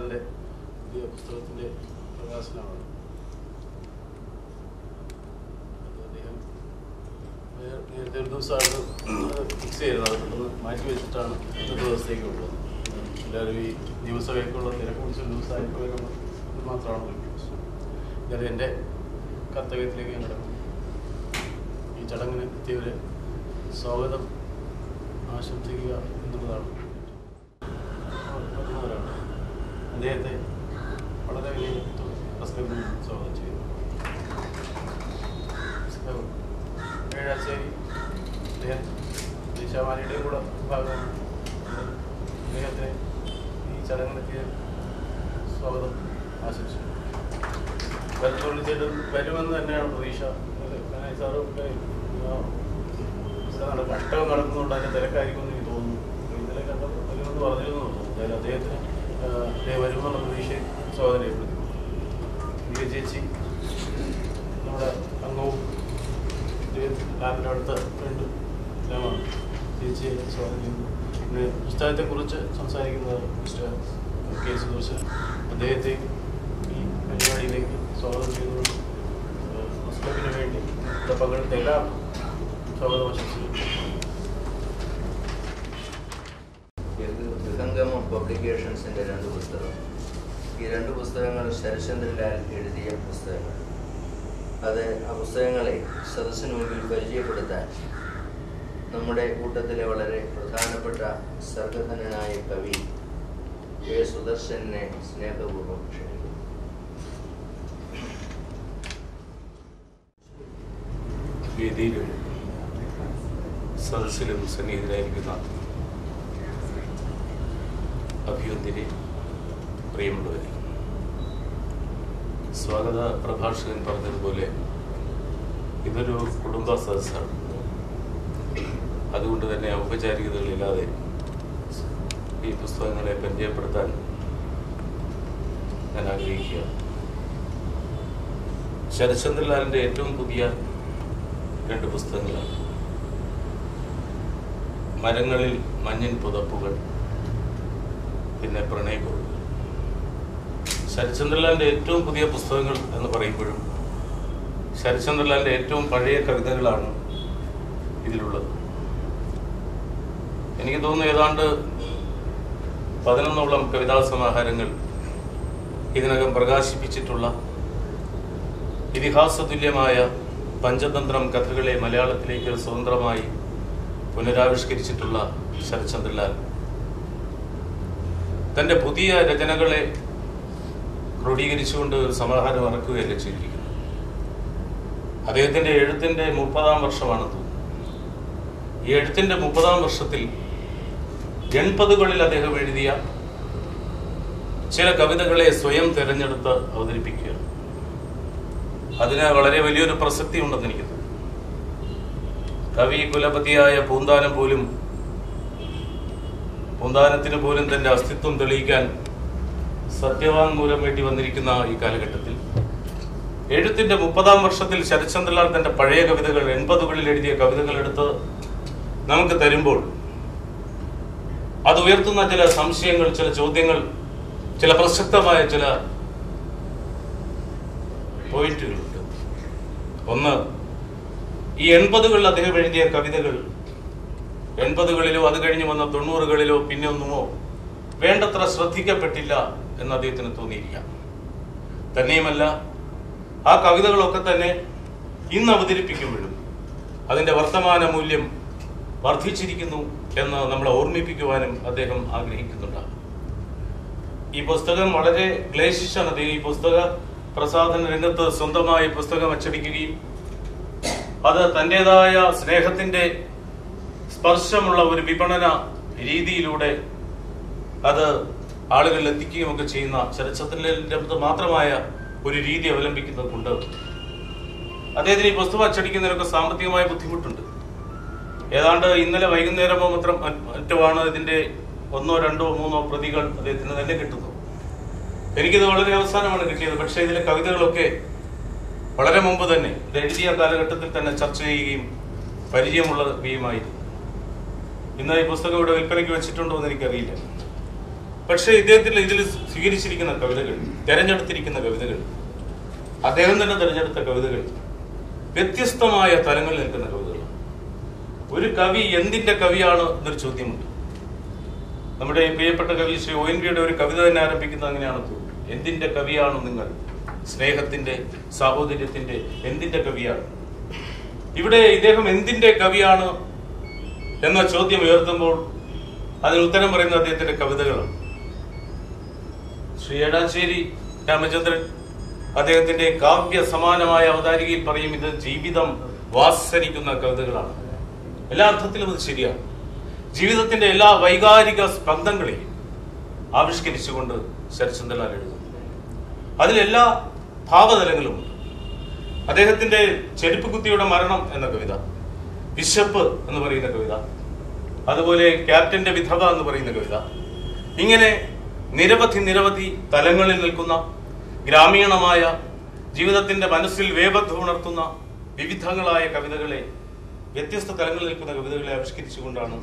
ശരചന്ദ്രലാലിൻ്റെ പുതിയ പുസ്തകത്തിൻ്റെ പ്രകാശനമാണ്. അദ്ദേഹം നേരത്തെ ഒരു ദിവസമാണ് ഫിക്സ് ചെയ്യുന്നത്, പെട്ടെന്ന് മാറ്റി വെച്ചിട്ടാണ് ഇന്നത്തെ ദിവസത്തേക്ക് ഉള്ളത്. എല്ലാവരും ഈ നിയമസഭയ്ക്കുള്ള തിരക്ക് പിടിച്ച ദിവസമായപ്പോഴേക്കും ഇത് മാത്രമാണ് ഞാൻ എൻ്റെ കർത്തവ്യത്തിലേക്ക് ഞാൻ കിടക്കും. ഈ ചടങ്ങിന് എത്തിയവരെ സ്വാഗതം ആശംസിക്കുക എന്നുള്ളതാണ്. അദ്ദേഹത്തെ വളരെ പ്രസ്ക്രിപ്റ്റിൽ സ്വാഗതം ചെയ്യുന്നു. ഏഴാശ്ശേരി അദ്ദേഹം ദേശാമാനിയുടെയും കൂടെ ഭാഗമാണ്. അദ്ദേഹത്തെ ഈ ചടങ്ങിലെത്തിയ സ്വാഗതം ആശംസിക്കുന്നു. തീർച്ചയായിട്ടും വരുമെന്ന് തന്നെയാണ് പ്രതീക്ഷ. സാറും ഇവിടെ കഷ്ടം നടക്കുന്നുണ്ട്, അതിൻ്റെ തിരക്കായിരിക്കുമെന്ന് എനിക്ക് തോന്നുന്നു. ഇന്നലെ വരുമെന്ന് പറഞ്ഞിരുന്നു. എന്തായാലും അദ്ദേഹത്തിന് വരുമെന്നുള്ള പ്രതീക്ഷയെ സ്വാഗതം ചെയ്യപ്പെടുത്തി. ചേച്ചി നമ്മുടെ അംഗവും ലാലിൻ്റെ അടുത്ത ഫ്രണ്ട് എല്ലാമാണ്. ചേച്ചിയെ സ്വാഗതം ചെയ്യുന്നു. പിന്നെ പുസ്തകത്തെക്കുറിച്ച് സംസാരിക്കുന്നത് മിസ്റ്റർ കെ സുദർശൻ, അദ്ദേഹത്തെ ഈ പരിപാടിയിലേക്ക് സ്വാഗതം ചെയ്യുന്നു. പുസ്തകത്തിന് വേണ്ടി പങ്കെടുത്ത എല്ലാ സ്വാഗതം ആശംസിക്കുന്നു. വിഹംഗമം പബ്ലിക്കേഷൻസിൻ്റെ 2 പുസ്തകം. ഈ 2 പുസ്തകങ്ങൾ ശരചന്ദ്രലാൽ എഴുതിയ പുസ്തകങ്ങൾ. ആ പുസ്തകങ്ങളെ സദസ്സിന് മുമ്പിൽ പരിചയപ്പെടുത്താൻ നമ്മുടെ കൂട്ടത്തിലെ വളരെ പ്രധാനപ്പെട്ട സർഗധനനായ കവി കെ സുദർശനെ സ്നേഹപൂർവ്വം ക്ഷണിക്കുന്നു. വേദിയിലും സദസ്സിലും സന്നിഹിതരായിരിക്കുന്ന അഭിവന്ദരെ, പ്രിയമുള്ളവരെ, സ്വാഗത പ്രഭാഷകൻ പറഞ്ഞതുപോലെ ഇതൊരു കുടുംബ സദസ്സാണ്. അതുകൊണ്ട് തന്നെ ഔപചാരികതകളില്ലാതെ ഈ പുസ്തകങ്ങളെ പരിചയപ്പെടുത്താൻ ഞാൻ ആഗ്രഹിക്കുക. ശരചന്ദ്രലാലിൻ്റെ ഏറ്റവും പുതിയ 2 പുസ്തകങ്ങളാണ്. മരങ്ങളിൽ മഞ്ഞിൻ പുതപ്പുകൾ, പിന്നെ പ്രണയപൂർവ്വം. ശരചന്ദ്രലാലിൻ്റെ ഏറ്റവും പുതിയ പുസ്തകങ്ങൾ എന്ന് പറയുമ്പോഴും ശരചന്ദ്രലാലിൻ്റെ ഏറ്റവും പഴയ കവിതകളാണ് ഇതിലുള്ളത്. എനിക്ക് തോന്നുന്നു ഏതാണ്ട് 11ഓളം കവിതാ സമാഹാരങ്ങൾ ഇതിനകം പ്രകാശിപ്പിച്ചിട്ടുള്ള, ഇതിഹാസ തുല്യമായ പഞ്ചതന്ത്രം കഥകളെ മലയാളത്തിലേക്ക് സ്വതന്ത്രമായി പുനരാവിഷ്കരിച്ചിട്ടുള്ള ശരചന്ദ്രലാൽ തൻ്റെ പുതിയ രചനകളെ ക്രോഡീകരിച്ചുകൊണ്ട് ഒരു സമാഹാരം ഇറക്കുകയല്ല ചെയ്തിരിക്കുന്നത്. അദ്ദേഹത്തിൻ്റെ എഴുത്തിൻ്റെ 30-ാം വർഷമാണ് തോന്നുന്നു. ഈ എഴുത്തിൻ്റെ 30-ാം വർഷത്തിൽ 80കളിൽ അദ്ദേഹം എഴുതിയ ചില കവിതകളെ സ്വയം തിരഞ്ഞെടുത്ത് അവതരിപ്പിക്കുക. അതിന് വളരെ വലിയൊരു പ്രസക്തി ഉണ്ടെന്ന് എനിക്ക് തോന്നുന്നു. കവി കുലപതിയായ പൂന്താനത്തിന് പോലും തന്റെ അസ്തിത്വം തെളിയിക്കാൻ സത്യവാങ്മൂലം വേണ്ടി വന്നിരിക്കുന്ന ഈ കാലഘട്ടത്തിൽ എഴുത്തിന്റെ 30-ാം വർഷത്തിൽ ശരചന്ദ്രലാൽ തന്റെ പഴയ കവിതകൾ, 80കളിൽ എഴുതിയ കവിതകൾ എടുത്ത് നമുക്ക് തരുമ്പോൾ അത് ഉയർത്തുന്ന ചില സംശയങ്ങൾ, ചില ചോദ്യങ്ങൾ, ചില പ്രസക്തമായ ചില പോയിന്റുകളുണ്ട്. ഒന്ന്, ഈ 80കളിൽ അദ്ദേഹം എഴുതിയ കവിതകൾ 80കളിലോ അത് കഴിഞ്ഞ് വന്ന 90കളിലോ പിന്നെ ഒന്നുമോ വേണ്ടത്ര ശ്രദ്ധിക്കപ്പെട്ടില്ല എന്ന് അദ്ദേഹത്തിന് തോന്നിയിരിക്കാം. തന്നെയുമല്ല, ആ കവിതകളൊക്കെ തന്നെ ഇന്ന് അവതരിപ്പിക്കുമ്പോഴും അതിൻ്റെ വർത്തമാന മൂല്യം വർദ്ധിച്ചിരിക്കുന്നു എന്ന് നമ്മളെ ഓർമ്മിപ്പിക്കുവാനും അദ്ദേഹം ആഗ്രഹിക്കുന്നുണ്ടാകും. ഈ പുസ്തകം വളരെ ക്ലേശിച്ചാണ്. അദ്ദേഹം ഈ പുസ്തക പ്രസാധന രംഗത്ത് സ്വന്തമായി പുസ്തകം അച്ചടിക്കുകയും അത് തൻ്റെതായ സ്നേഹത്തിന്റെ സ്പർശമുള്ള ഒരു വിപണന രീതിയിലൂടെ അത് ആളുകളിൽ എത്തിക്കുകയും ഒക്കെ ചെയ്യുന്ന ശരചന്ദ്രലാലിന്റെ മാത്രമായ ഒരു രീതി അവലംബിക്കുന്നത് കൊണ്ട് അദ്ദേഹത്തിന് ഈ പുസ്തകം അച്ചടിക്കുന്നതിനൊക്കെ സാമ്പത്തികമായ ബുദ്ധിമുട്ടുണ്ട്. ഏതാണ്ട് ഇന്നലെ വൈകുന്നേരമോ മറ്റുമാണ് ഇതിന്റെ 1, 2, 3 പ്രതികൾ അദ്ദേഹത്തിന് തന്നെ കിട്ടുന്നത്. എനിക്കിത് വളരെ അവസാനമാണ് കിട്ടിയത്. പക്ഷേ ഇതിലെ കവിതകളൊക്കെ വളരെ മുമ്പ് തന്നെ, ഇത് എഴുതിയ കാലഘട്ടത്തിൽ തന്നെ ചർച്ച ചെയ്യുകയും പരിചയമുള്ളവയുമായിരുന്നു. ഇന്ന് ഈ പുസ്തകം ഇവിടെ വിൽപ്പനയ്ക്ക് വെച്ചിട്ടുണ്ടോ എന്ന് എനിക്കറിയില്ല. പക്ഷേ ഇദ്ദേഹത്തിന് ഇതിൽ സ്വീകരിച്ചിരിക്കുന്ന കവിതകൾ, തെരഞ്ഞെടുത്തിരിക്കുന്ന കവിതകൾ, അദ്ദേഹം തന്നെ തെരഞ്ഞെടുത്ത കവിതകൾ വ്യത്യസ്തമായ തലങ്ങളിൽ നിൽക്കുന്ന കവിതകളാണ്. ഒരു കവി എന്തിന്റെ കവിയാണ് എന്നൊരു ചോദ്യമുണ്ട്. നമ്മുടെ പ്രിയപ്പെട്ട കവി ശ്രീ ONV ഒരു കവിത തന്നെ ആരംഭിക്കുന്നത് അങ്ങനെയാണ് തോന്നുന്നത്. എന്തിന്റെ കവിയാണ് നിങ്ങൾ? സ്നേഹത്തിന്റെ, സാഹോദര്യത്തിന്റെ എന്തിന്റെ കവിയാണ്? ഇവിടെ ഇദ്ദേഹം എന്തിന്റെ കവിയാണ് എന്ന ചോദ്യം ഉയർത്തുമ്പോൾ അതിന് ഉത്തരം പറയുന്ന അദ്ദേഹത്തിന്റെ കവിതകളാണ്. ശ്രീ ഏഴാശ്ശേരി രാമചന്ദ്രൻ അദ്ദേഹത്തിന്റെ കാവ്യ സമാനമായ അവതാരികയിൽ പറയും, ഇത് ജീവിതം വാസരിക്കുന്ന കവിതകളാണ്. എല്ലാ അർത്ഥത്തിലും അത് ശരിയാണ്. ജീവിതത്തിന്റെ എല്ലാ വൈകാരിക സ്പന്ദങ്ങളെയും ആവിഷ്കരിച്ചുകൊണ്ട് ശരത്ചന്ദ്രലാൽ എഴുതുന്നു. അതിലെല്ലാ ഭാവതലങ്ങളുമുണ്ട്. അദ്ദേഹത്തിന്റെ ചെരുപ്പ് കുത്തിയുടെ മരണം എന്ന കവിത, വിശപ്പ് എന്ന് പറയുന്ന കവിത, അതുപോലെ ക്യാപ്റ്റന്റെ വിധവ എന്ന് പറയുന്ന കവിത, ഇങ്ങനെ നിരവധി തലങ്ങളിൽ നിൽക്കുന്ന ഗ്രാമീണമായ ജീവിതത്തിന്റെ മനസ്സിൽ വേബദ്ധ ഉണർത്തുന്ന വിവിധങ്ങളായ കവിതകളെ, വ്യത്യസ്ത തലങ്ങളിൽ നിൽക്കുന്ന കവിതകളെ ആവിഷ്കരിച്ചുകൊണ്ടാണ്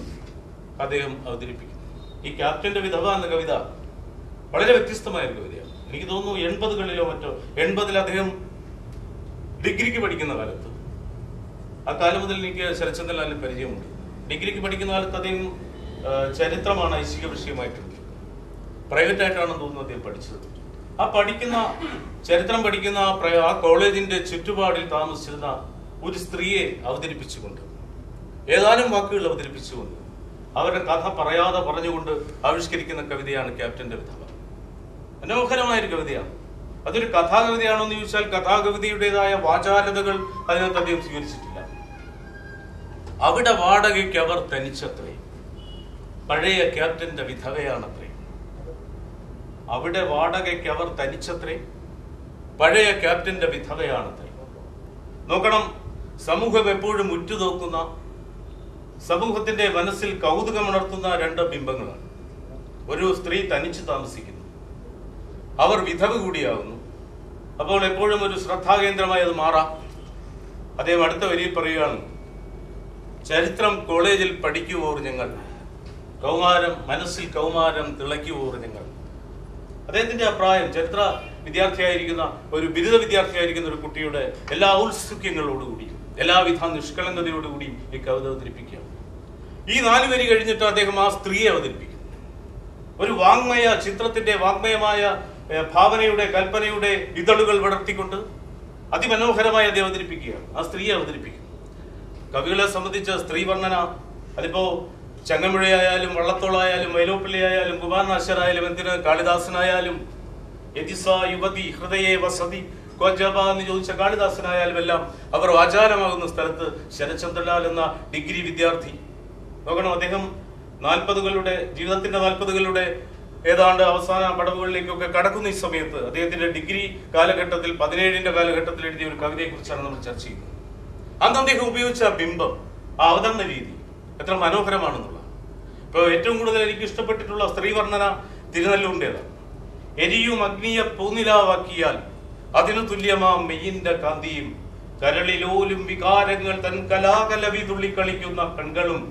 അദ്ദേഹം അവതരിപ്പിക്കുന്നത്. ഈ ക്യാപ്റ്റന്റെ വിധവ എന്ന കവിത വളരെ വ്യത്യസ്തമായ ഒരു കവിതയാണ്. എനിക്ക് തോന്നുന്നു 80കളിലോ മറ്റോ, 80ൽ അദ്ദേഹം ഡിഗ്രിക്ക് പഠിക്കുന്ന കാലത്ത്, ആ കാലം മുതൽ എനിക്ക് ശരത്ചന്ദ്രലാലിന് പരിചയമുണ്ട്. ഡിഗ്രിക്ക് പഠിക്കുന്ന കാലത്ത് അദ്ദേഹം ചരിത്രമാണ് ഐച്ഛിക വിഷയമായിട്ടുണ്ട്. പ്രൈവറ്റ് ആയിട്ടാണെന്ന് തോന്നുന്നു അദ്ദേഹം പഠിച്ചത്. ആ ചരിത്രം പഠിക്കുന്ന ആ കോളേജിന്റെ ചുറ്റുപാടിൽ താമസിച്ചിരുന്ന ഒരു സ്ത്രീയെ അവതരിപ്പിച്ചുകൊണ്ട്, ഏതാനും വാക്കുകൾ അവതരിപ്പിച്ചുകൊണ്ട്, അവരുടെ കഥ പറയാതെ പറഞ്ഞുകൊണ്ട് ആവിഷ്കരിക്കുന്ന കവിതയാണ് ക്യാപ്റ്റന്റെ വിധവ. മനോഹരമായൊരു കവിതയാണ്. അതൊരു കഥാകവിതയാണോ എന്ന് ചോദിച്ചാൽ കഥാകവിതയുടേതായ വാചാലതകൾ അതിനകത്ത് അദ്ദേഹം സ്വീകരിച്ചിട്ടില്ല. അവിടെ വാടകയ്ക്ക് അവർ തനിച്ചത്രേ, പഴയ ക്യാപ്റ്റന്റെ വിധവയാണത്രേ. അവിടെ വാടകയ്ക്ക് അവർ തനിച്ചത്രേ, പഴയ ക്യാപ്റ്റന്റെ വിധവയാണത്രേ. നോക്കണം, സമൂഹം എപ്പോഴും ഉറ്റുനോക്കുന്ന, സമൂഹത്തിന്റെ മനസ്സിൽ കൗതുകമുണർത്തുന്ന രണ്ട് ബിംബങ്ങളാണ്. ഒരു സ്ത്രീ തനിച്ച് താമസിക്കുന്നു, അവർ വിധവ കൂടിയാകുന്നു. അപ്പോൾ എപ്പോഴും ഒരു ശ്രദ്ധാകേന്ദ്രമായി അത് മാറാം. അദ്ദേഹം അടുത്ത വരിയിൽ പറയുകയാണ്, ചരിത്രം കോളേജിൽ പഠിക്കുവോർ ഞങ്ങൾ, മനസ്സിൽ കൗമാരം തിളയ്ക്കുവോർ ഞങ്ങൾ. അദ്ദേഹത്തിന്റെ അഭിപ്രായം, ചരിത്ര വിദ്യാർത്ഥിയായിരിക്കുന്ന ഒരു ബിരുദ വിദ്യാർത്ഥിയായിരിക്കുന്ന ഒരു കുട്ടിയുടെ എല്ലാ ഔത്സുക്യങ്ങളോടുകൂടിയും എല്ലാവിധ നിഷ്കളങ്കതയോടുകൂടിയും ഈ കവിത അവതരിപ്പിക്കുക. ഈ 4 വരി കഴിഞ്ഞിട്ട് അദ്ദേഹം ആ സ്ത്രീയെ അവതരിപ്പിക്കും. ഒരു ചിത്രത്തിന്റെ വാങ്മയമായ ഭാവനയുടെ, കൽപ്പനയുടെ ഇതളുകൾ വിടർത്തിക്കൊണ്ട് അതിമനോഹരമായി അദ്ദേഹം അവതരിപ്പിക്കുകയാണ്. ആ സ്ത്രീയെ അവതരിപ്പിക്കും. കവികളെ സംബന്ധിച്ച സ്ത്രീ വർണ്ണന, അതിപ്പോ ചങ്ങമ്പുഴയായാലും വള്ളത്തോളായാലും വൈലോപ്പിള്ളിയായാലും കുമാരനാശാനായാലും എന്തിന് കാളിദാസനായാലും യുവതി ഹൃദയേ വസതി കോജബ എന്ന് ചോദിച്ച കാളിദാസനായാലും എല്ലാം അവർ വാചാലമാകുന്ന സ്ഥലത്ത് ശരത്ചന്ദ്രലാൽ എന്ന ഡിഗ്രി വിദ്യാർത്ഥി, നോക്കണം, അദ്ദേഹം ജീവിതത്തിന്റെ 40കളുടെ ഏതാണ്ട് അവസാന പടവുകളിലേക്കൊക്കെ കടക്കുന്ന ഈ സമയത്ത് അദ്ദേഹത്തിന്റെ ഡിഗ്രി കാലഘട്ടത്തിൽ 17ന്റെ കാലഘട്ടത്തിൽ എഴുതിയ ഒരു കവിതയെ കുറിച്ചാണ് നമ്മൾ ചർച്ച ചെയ്യുന്നത്. അന്ന് അദ്ദേഹം ഉപയോഗിച്ച ബിംബം, ആ അവതരണ രീതി എത്ര മനോഹരമാണെന്നുള്ള. ഇപ്പൊ ഏറ്റവും കൂടുതൽ എനിക്ക് ഇഷ്ടപ്പെട്ടിട്ടുള്ള സ്ത്രീ വർണ്ണന തിരുനെല്ലൂരിന്റേതാണ്. എരിയും അഗ്നിയെ പൂനിലാവാക്കിയാൽ അതിനു തുല്യമാം മെയ്യിന്റെ കാന്തിയും കരളിലോലും വികാരങ്ങൾ തൻ കലാകലവി തുള്ളിക്കളിക്കുന്ന കൺകളും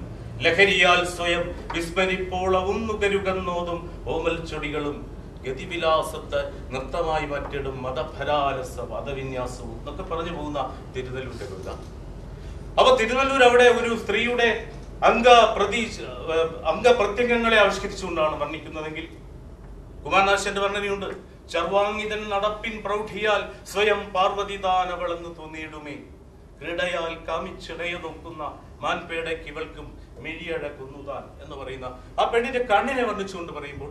ലഹരിയാൽ സ്വയം വിസ്മരിപ്പോളവും നുകരുകന്നോതും ഓമൽ ചൊടികളും ഗതിവിലാസത്തെ നൃത്തമായി മറ്റിടും മതഭരാലസ പദവിന്യാസവും എന്നൊക്കെ പറഞ്ഞു പോകുന്ന തിരുനെല്ലൂരിന്റെ കവിത. അപ്പൊ തിരുനെല്ലൂർ അവിടെ ഒരു സ്ത്രീയുടെ അംഗപ്രത്യംഗങ്ങളെ ആവിഷ്കരിച്ചുകൊണ്ടാണ് വർണ്ണിക്കുന്നതെങ്കിൽ കുമാരനാശന്റെ വർണ്ണനയുണ്ട്. ചർവാങ്ങിതൻ നടപ്പിൻ പ്രൗഢിയാൽ സ്വയം പാർവതി താനവളെന്ന് തോന്നിയിടുമേ, ക്രീഡയാൽ കാമിച്ചിടയ നോക്കുന്ന മാൻപേടയ്ക്ക് ഇവൾക്കും മിഴിയടക്കുന്നുതാൻ എന്ന് പറയുന്ന ആ പെണ്ണിന്റെ കണ്ണിനെ വർണ്ണിച്ചുകൊണ്ട് പറയുമ്പോൾ,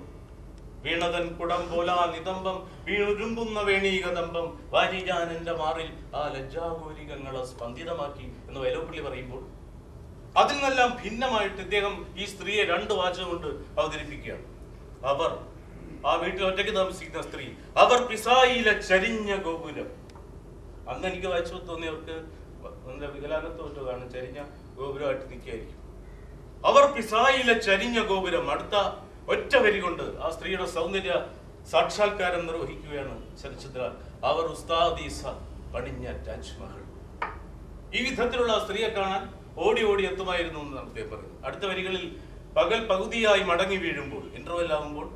വീണതൻ കുടം പോലാ നിതംബം വീണുരുമ്പുന്ന വേണീകദംബം വാരിജാനന്റെ മാറിൽ ആ ലജ്ജാഗോരികങ്ങളെ സ്പന്ദിതമാക്കി എന്ന് വൈലോപ്പിള്ളി പറയുമ്പോൾ, അതിൽ നിന്നെല്ലാം ഭിന്നമായിട്ട് ഇദ്ദേഹം ഈ സ്ത്രീയെ 2 വാചകം കൊണ്ട് അവതരിപ്പിക്കുകയാണ്. അവർ, ആ വീട്ടിൽ ഒറ്റയ്ക്ക് താമസിക്കുന്ന സ്ത്രീ, അവർ പിസായിലെ ചരിഞ്ഞ ഗോപുരം. അന്ന് എനിക്ക് വായിച്ചു തോന്നിയവർക്ക് വികലാംഗത്വമാണ്, ചരിഞ്ഞ ഗോപുരമായിട്ട് നിൽക്കുകയായിരിക്കും. അവർ പിസായിലെ ചരിഞ്ഞ ഗോപുരം. അടുത്ത ഒറ്റ വരി കൊണ്ട് ആ സ്ത്രീയുടെ സൗന്ദര്യ സാക്ഷാത്കാരം നിർവഹിക്കുകയാണ് ശരത്ചന്ദ്രലാൽ. അവർ ഉസ്താദീസ പണിഞ്ഞ താജ്മഹൽ. ഈ വിധത്തിലുള്ള സ്ത്രീയെ കാണാൻ ഓടി എത്തുമായിരുന്നു എന്ന് അദ്ദേഹം പറയുന്നു. അടുത്ത വരികളിൽ പകൽ പകുതിയായി മടങ്ങി വീഴുമ്പോൾ, ഇന്റർവെൽ ആകുമ്പോൾ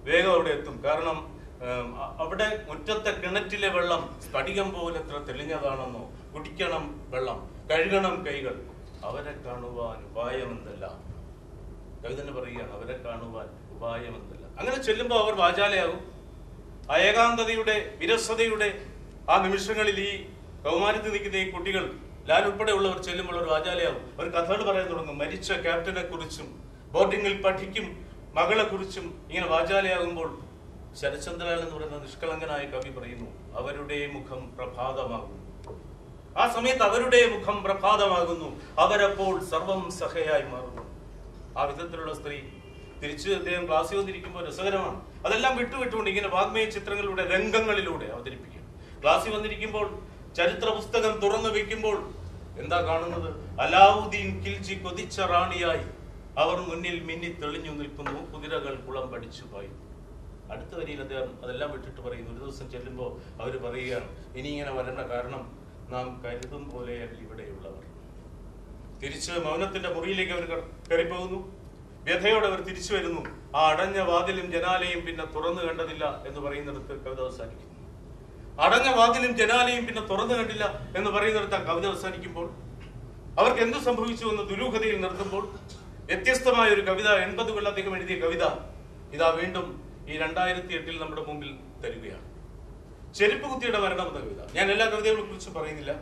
വേഗം അവിടെ എത്തും. കാരണം അവിടെ മുറ്റത്തെ കിണറ്റിലെ വെള്ളം സ്ഫടികം പോലെ എത്ര തെളിഞ്ഞതാണെന്നോ, കുടിക്കണം വെള്ളം, കഴുകണം കൈകൾ, അവരെ കാണുവാൻ ഉപായമെന്തല്ല. കവി തന്നെ പറയുകയാണ്, അവരെ കാണുവാൻ ഉപായമെന്തല്ല. അങ്ങനെ ചെല്ലുമ്പോൾ അവർ വാചാലയാകും. ആ ഏകാന്തതയുടെ വിരസതയുടെ ആ നിമിഷങ്ങളിൽ ഈ കൗമാരത്തിൽ നിൽക്കുന്ന ഈ കുട്ടികൾ, ലാൽ ഉൾപ്പെടെയുള്ളവർ ചെല്ലുമ്പോൾ അവർ വാചാലയാകും. അവർ കഥകൾ പറയാൻ തുടങ്ങും. മരിച്ച ക്യാപ്റ്റനെ കുറിച്ചും ബോർഡിങ്ങിൽ പഠിക്കും മകളെ കുറിച്ചും ഇങ്ങനെ വാചാലയാകുമ്പോൾ ശരത്ചന്ദ്രലാൽ എന്ന് പറയുന്ന നിഷ്കളങ്കനായ കവി പറയുന്നു, അവരുടെ മുഖം പ്രഭാതമാകുന്നു. ആ സമയത്ത് അവരുടെ മുഖം പ്രഭാതമാകുന്നു, അവരപ്പോൾ സർവം സഹയായി മാറുന്നു. ആ വിധത്തിലുള്ള സ്ത്രീ തിരിച്ച് അദ്ദേഹം ക്ലാസ്സിൽ വന്നിരിക്കുമ്പോൾ രസകരമാണ്. അതെല്ലാം വിട്ടുവിട്ടുകൊണ്ട് ഇങ്ങനെ വാഗ്മയ ചിത്രങ്ങളിലൂടെ, രംഗങ്ങളിലൂടെ അവതരിപ്പിക്കും. ക്ലാസ്സിൽ വന്നിരിക്കുമ്പോൾ ചരിത്ര പുസ്തകം തുറന്നു വെക്കുമ്പോൾ എന്താ കാണുന്നത്? അലാവുദ്ദീൻ ഖിൽജി കൊതിച്ച റാണിയായി അവർ മുന്നിൽ മിന്നി തെളിഞ്ഞു നിൽക്കുന്നു, കുതിരകൾ കുളം പഠിച്ചു പോയി. അടുത്ത വരിയിൽ അദ്ദേഹം അതെല്ലാം വിട്ടിട്ട് പറയുന്നു, ഒരു ദിവസം ചെല്ലുമ്പോൾ അവർ പറയുകയാണ്, ഇനി ഇങ്ങനെ വരേണ്ട കാരണം നാം കരുതും പോലെയല്ല ഇവിടെയുള്ളവർ. തിരിച്ച് മൗനത്തിന്റെ മുറിയിലേക്ക് അവർ കയറിപ്പോകുന്നു. വ്യഥയോടെ അവർ തിരിച്ചു വരുന്നു. ആ അടഞ്ഞ വാതിലും ജനാലയും പിന്നെ തുറന്നു കണ്ടതില്ല എന്ന് പറയുന്നിടത്ത് കവിത അവസാനിക്കുന്നു. അടഞ്ഞ വാതിലും ജനാലയും പിന്നെ തുറന്നു കണ്ടില്ല എന്ന് പറയുന്നിടത്ത് കവിത അവസാനിക്കുമ്പോൾ അവർക്ക് എന്ത് സംഭവിച്ചു എന്ന് ദുരൂഹതയിൽ നിർത്തുമ്പോൾ വ്യത്യസ്തമായ ഒരു കവിത, 80കൾ അദ്ദേഹം എഴുതിയ കവിത ഇതാ വീണ്ടും ഈ 2008 നമ്മുടെ മുമ്പിൽ തരികയാണ്. ചെരുപ്പ് കുത്തിയുടെ മരണം എന്ന കവിത. ഞാൻ എല്ലാ കവിതകളെ കുറിച്ച് പറയുന്നില്ല,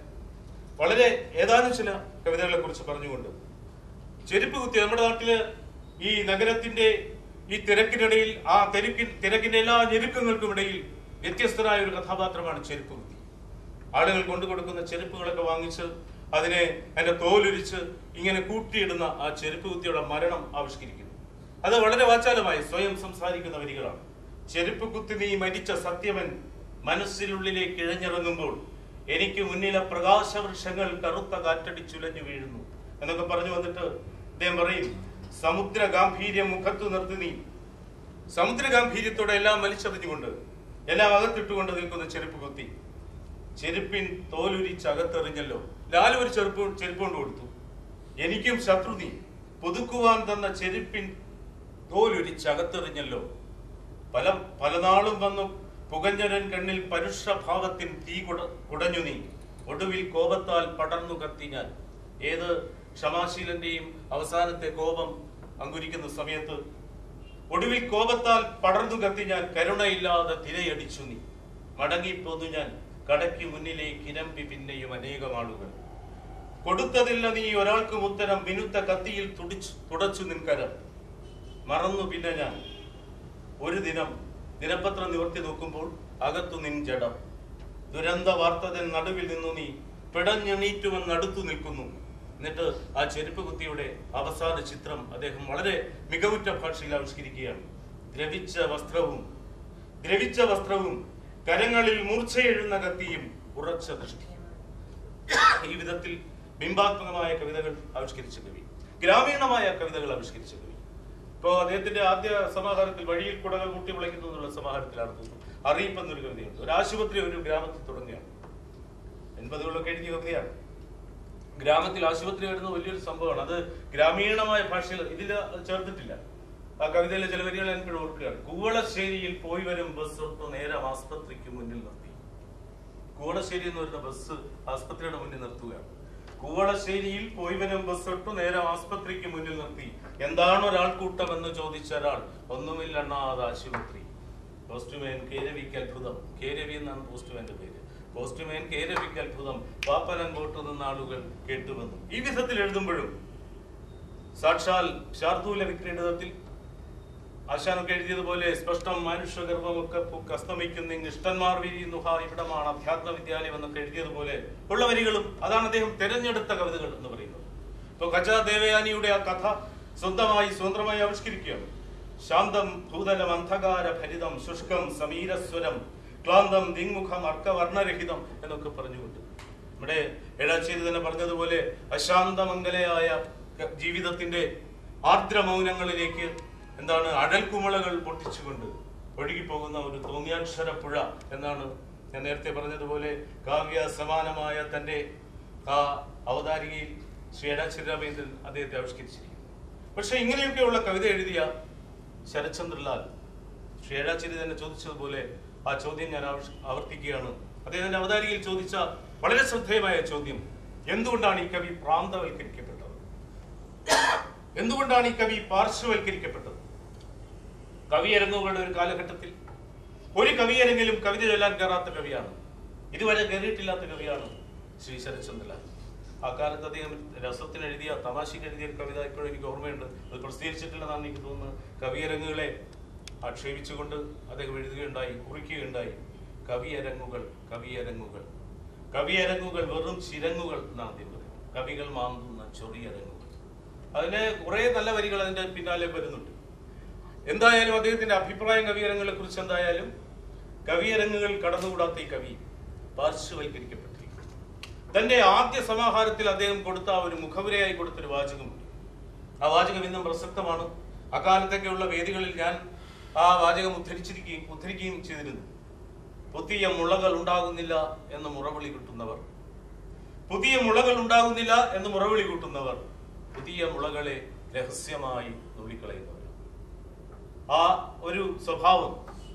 വളരെ ഏതാനും ചില കവിതകളെ കുറിച്ച് പറഞ്ഞുകൊണ്ട്. ചെരുപ്പ് കുത്തി നമ്മുടെ നാട്ടില് ഈ നഗരത്തിന്റെ ഈ തിരക്കിനിടയിൽ, ആ തിരക്കിന്റെ എല്ലാ ഞെരുക്കങ്ങൾക്കും ഇടയിൽ വ്യത്യസ്തനായ ഒരു കഥാപാത്രമാണ് ചെരുപ്പ് കുത്തി. ആളുകൾ കൊണ്ടുകൊടുക്കുന്ന ചെരുപ്പുകളൊക്കെ വാങ്ങിച്ച് അതിനെ അതിന്റെ തോലുരിച്ച് ഇങ്ങനെ കൂട്ടിയിടുന്ന ആ ചെരുപ്പ് കുത്തിയുടെ മരണം ആവിഷ്കരിക്കുന്നു. അത് വളരെ വാചാലമായി സ്വയം സംസാരിക്കുന്ന വരികളാണ്. ചെരുപ്പ് കുത്തി നീ മരിച്ച സത്യമൻ മനസ്സിനുള്ളിലേക്ക് ഇഴഞ്ഞിറങ്ങുമ്പോൾ എനിക്ക് മുന്നിലെ പ്രകാശവൃക്ഷങ്ങൾ കറുത്ത കാറ്റടിച്ചുലഞ്ഞു വീഴുന്നു എന്നൊക്കെ പറഞ്ഞു വന്നിട്ട് അദ്ദേഹം പറയും, സമുദ്ര ഗാംഭീര്യം മുഖത്തു നിർത്തി നീ, സമുദ്ര ഗാംഭീര്യത്തോടെ എല്ലാം വലിച്ചെറിഞ്ഞുകൊണ്ട് എല്ലാം അകത്തിട്ടുകൊണ്ട് നിൽക്കുന്ന ചെരുപ്പ് കുത്തി ചെരുപ്പിൻ തോലുരിച്ച് അകത്തെറിഞ്ഞല്ലോ. ലാലു ഒരു ചെരുപ്പ് കൊണ്ട് കൊടുത്തു, എനിക്കും ശത്രു നീ പുതുക്കുവാൻ തന്ന ചെരുപ്പിൻ തോലുരിച്ച് അകത്തെറിഞ്ഞല്ലോ. പല നാളും വന്നു പുകഞ്ഞരൻ കണ്ണിൽ പരുഷഭാവത്തിൻ തീ കുടഞ്ഞു നീ, ഒടുവിൽ കോപത്താൽ പടർന്നു കത്തി ഞാൻ. ഏത് ക്ഷമാശീലന്റെയും അവസാനത്തെ കോപം അങ്കുരിക്കുന്ന സമയത്ത് ഒടുവിൽ കോപത്താൽ പടർന്നു കത്തി ഞാൻ, കരുണയില്ലാതെ തിരയടിച്ചു നീ, മടങ്ങിപ്പോന്നു ഞാൻ കടയ്ക്ക് മുന്നിലേക്ക് ഇരമ്പി പിന്നെയും അനേകം ആളുകൾ. കൊടുത്തതില്ല നീ ഒരാൾക്കും ഉത്തരം, മിനുത്ത കത്തിയിൽ തുടച്ചു നിൻകരം. മറന്നു പിന്നെ ഞാൻ ഒരു ദിനം ദിനപത്രം നിവർത്തി നോക്കുമ്പോൾ അകത്തു നിൻ ജഡം. ദുരന്ത വാർത്തതൻ നടുവിൽ നിന്നു നീ പിടഞ്ഞെണീറ്റുവെന്ന് അടുത്തു നിൽക്കുന്നു. എന്നിട്ട് ആ ചെരുപ്പ് കുത്തിയുടെ അവസാന ചിത്രം അദ്ദേഹം വളരെ മികവുറ്റ ഭാഷയിൽ ആവിഷ്കരിക്കുകയാണ്. ദ്രവിച്ച വസ്ത്രവും കരങ്ങളിൽ മൂർച്ചയെഴുന്ന കത്തിയും ഉറച്ച ദൃഷ്ടിയും. ഈ വിധത്തിൽ ബിംബാത്മകമായ കവിതകൾ ആവിഷ്കരിച്ച കവി, ഗ്രാമീണമായ കവിതകൾ ആവിഷ്കരിച്ച കവി. ഇപ്പോ അദ്ദേഹത്തിന്റെ ആദ്യ സമാഹാരത്തിൽ വഴിയിൽ കുടകൾ കൂട്ടി വിളയ്ക്കുന്നു എന്നുള്ള സമാഹാരത്തിലാണ് അറിയിപ്പ് എന്നൊരു കവിതയുണ്ട്. ഒരു ആശുപത്രി ഒരു ഗ്രാമത്തിൽ തുടങ്ങുകയാണ്. 80കളിലൊക്കെ എഴുതിയ കവിതയാണ്. ഗ്രാമത്തിൽ ആശുപത്രി വരുന്നത് വലിയൊരു സംഭവമാണ്. അത് ഗ്രാമീണമായ ഭാഷയിൽ ഇതിൽ ചേർത്തിട്ടില്ല. ആ കവിതയിലെ ചില വരികൾ എനിക്കിവിടെ ഓർക്കുകയാണ്. കൂവളശ്ശേരിയിൽ പോയി വരും ബസ് ഒട്ട് നേരം ആസ്പത്രിക്ക് മുന്നിൽ നിർത്തി. കൂവളശ്ശേരി എന്ന് പറയുന്ന ബസ് ആസ്പത്രിയുടെ മുന്നിൽ നിർത്തുകയാണ്. കൂവളശ്ശേരിയിൽ പോയി വരും ബസ് ഒട്ടു നേരം ആസ്പത്രിക്ക് മുന്നിൽ നിർത്തി. എന്താണ് ഒരാൾക്കൂട്ടം എന്ന് ചോദിച്ച ഒരാൾ, ഒന്നുമില്ലണ്ണാത് ആശുപത്രി. പോസ്റ്റ്മാൻ കേരവിക്ക് അത്ഭുതം. കേരവി എന്നാണ് പോസ്റ്റ്മാന്റെ പേര്. പോസ്റ്റ്മാൻ കേരവിക്ക് അത്ഭുതം, പാപ്പനങ്കോട്ട് നിന്ന ആളുകൾ കേട്ടുവന്നു. ഈ വിധത്തിൽ എഴുതുമ്പോഴും സാക്ഷാൽ ശാർദൂല വിക്രീഡിതത്തിൽ ആശാനൊക്കെ എഴുതിയതുപോലെ സ്പഷ്ടം മനുഷ്യഗർഭമൊക്കെ അസ്തമിക്കുന്ന ഇഷ്ടന്മാർ വിരിയുന്നു ഹാ ഇവിടമാണ് അധ്യാത്മ വിദ്യാലയം എന്നൊക്കെ എഴുതിയതുപോലെ ഉള്ള വരികളും അതാണ് അദ്ദേഹം തെരഞ്ഞെടുത്ത കവിതകൾ എന്ന് പറയുന്നത്. ഇപ്പൊ കജ ദേവയാനിയുടെ ആ കഥ സ്വതന്ത്രമായി ആവിഷ്കരിക്കുകയാണ്. ശാന്തം ഭൂതലം അന്ധകാര ഭരിതം ശുഷ്കം സമീരസ്വരം ക്ലാന്തം ദിങ്മുഖം അർക്കവർണരഹിതം എന്നൊക്കെ പറഞ്ഞുകൊണ്ട് നമ്മുടെ എഴാച്ചേരി തന്നെ പറഞ്ഞതുപോലെ അശാന്തമംഗലയായ ജീവിതത്തിന്റെ ആർദ്രമൗനങ്ങളിലേക്ക് എന്താണ് അടൽക്കുമളകൾ പൊട്ടിച്ചുകൊണ്ട് ഒഴുകിപ്പോകുന്ന ഒരു തോന്നിയാക്ഷര പുഴ എന്നാണ് ഞാൻ നേരത്തെ പറഞ്ഞതുപോലെ കാവ്യ സമാനമായ തന്റെ ആ അവതാരികയിൽ ശ്രീ എഴാച്ചേരി രാമേന്ദ്രൻ അദ്ദേഹത്തെ ആവിഷ്കരിച്ചിരിക്കുന്നു. പക്ഷെ ഇങ്ങനെയൊക്കെയുള്ള കവിത എഴുതിയ ശരത്ചന്ദ്രലാൽ ഏഴാച്ചേരി തന്നെ ചോദിച്ചതുപോലെ ആ ചോദ്യം ഞാൻ ആവർത്തിക്കുകയാണ്. അദ്ദേഹത്തിന്റെ അവതാരികയിൽ ചോദിച്ച വളരെ ശ്രദ്ധേയമായ ചോദ്യം: എന്തുകൊണ്ടാണ് ഈ കവി പ്രാന്തവൽക്കരിക്കപ്പെട്ടത്? എന്തുകൊണ്ടാണ് ഈ കവി പാർശ്വവൽക്കരിക്കപ്പെട്ടത്? കവിയരങ്ങുകളുടെ ഒരു കാലഘട്ടത്തിൽ ഒരു കവിയരങ്ങിലും കവിത ചൊല്ലാൻ കയറാത്ത കവിയാണ്, ഇതുവരെ കയറിയിട്ടില്ലാത്ത കവിയാണ് ശ്രീ ശരത്ചന്ദ്രലാൽ. ആ കാലത്ത് അദ്ദേഹം രസത്തിന് എഴുതിയ, തമാശയ്ക്ക് എഴുതിയ ഒരു കവിത ഇപ്പോഴും എനിക്ക് ഓർമ്മയുണ്ട്. അത് പ്രസിദ്ധീകരിച്ചിട്ടില്ലെന്നാണ് എനിക്ക് തോന്നുന്നത്. കവിയരങ്ങുകളെ ആക്ഷേപിച്ചുകൊണ്ട് അദ്ദേഹം എഴുതുകയുണ്ടായി, കുറിക്കുകയുണ്ടായി: കവിയരങ്ങുകൾ, കവിയരങ്ങുകൾ, കവിയരങ്ങുകൾ വെറും ചിരങ്ങുകൾ എന്നാണ് അദ്ദേഹം പറയുന്നത്. കവികൾ മാന്തുന്ന ചൊറിയരങ്ങുകൾ. അതിന് കുറെ നല്ല വരികൾ അതിന്റെ പിന്നാലെ വരുന്നുണ്ട്. എന്തായാലും അദ്ദേഹത്തിന്റെ അഭിപ്രായം കവിയരങ്ങുകളെ കുറിച്ച് എന്തായാലും, കവിയരങ്ങുകൾ കടന്നുകൂടാത്ത ഈ കവി പാർശ്വവൽക്കരിക്കപ്പെട്ടിരിക്കുന്നു. തന്റെ ആദ്യ സമാഹാരത്തിൽ അദ്ദേഹം കൊടുത്ത ഒരു മുഖവുരയായി കൊടുത്തൊരു വാചകമുണ്ട്. ആ വാചകം ഇന്നും പ്രസക്തമാണ്. അക്കാലത്തൊക്കെയുള്ള വേദികളിൽ ഞാൻ ആ വാചകം ഉദ്ധരിക്കുകയും ചെയ്തിരുന്നു. പുതിയ മുളകൾ ഉണ്ടാകുന്നില്ല എന്ന് മുറവിളി കൂട്ടുന്നവർ, പുതിയ മുളകൾ ഉണ്ടാകുന്നില്ല എന്ന് മുറവിളി കൂട്ടുന്നവർ പുതിയ മുളകളെ രഹസ്യമായി നുള്ളിക്കളയുന്നവർ. ആ ഒരു സ്വഭാവം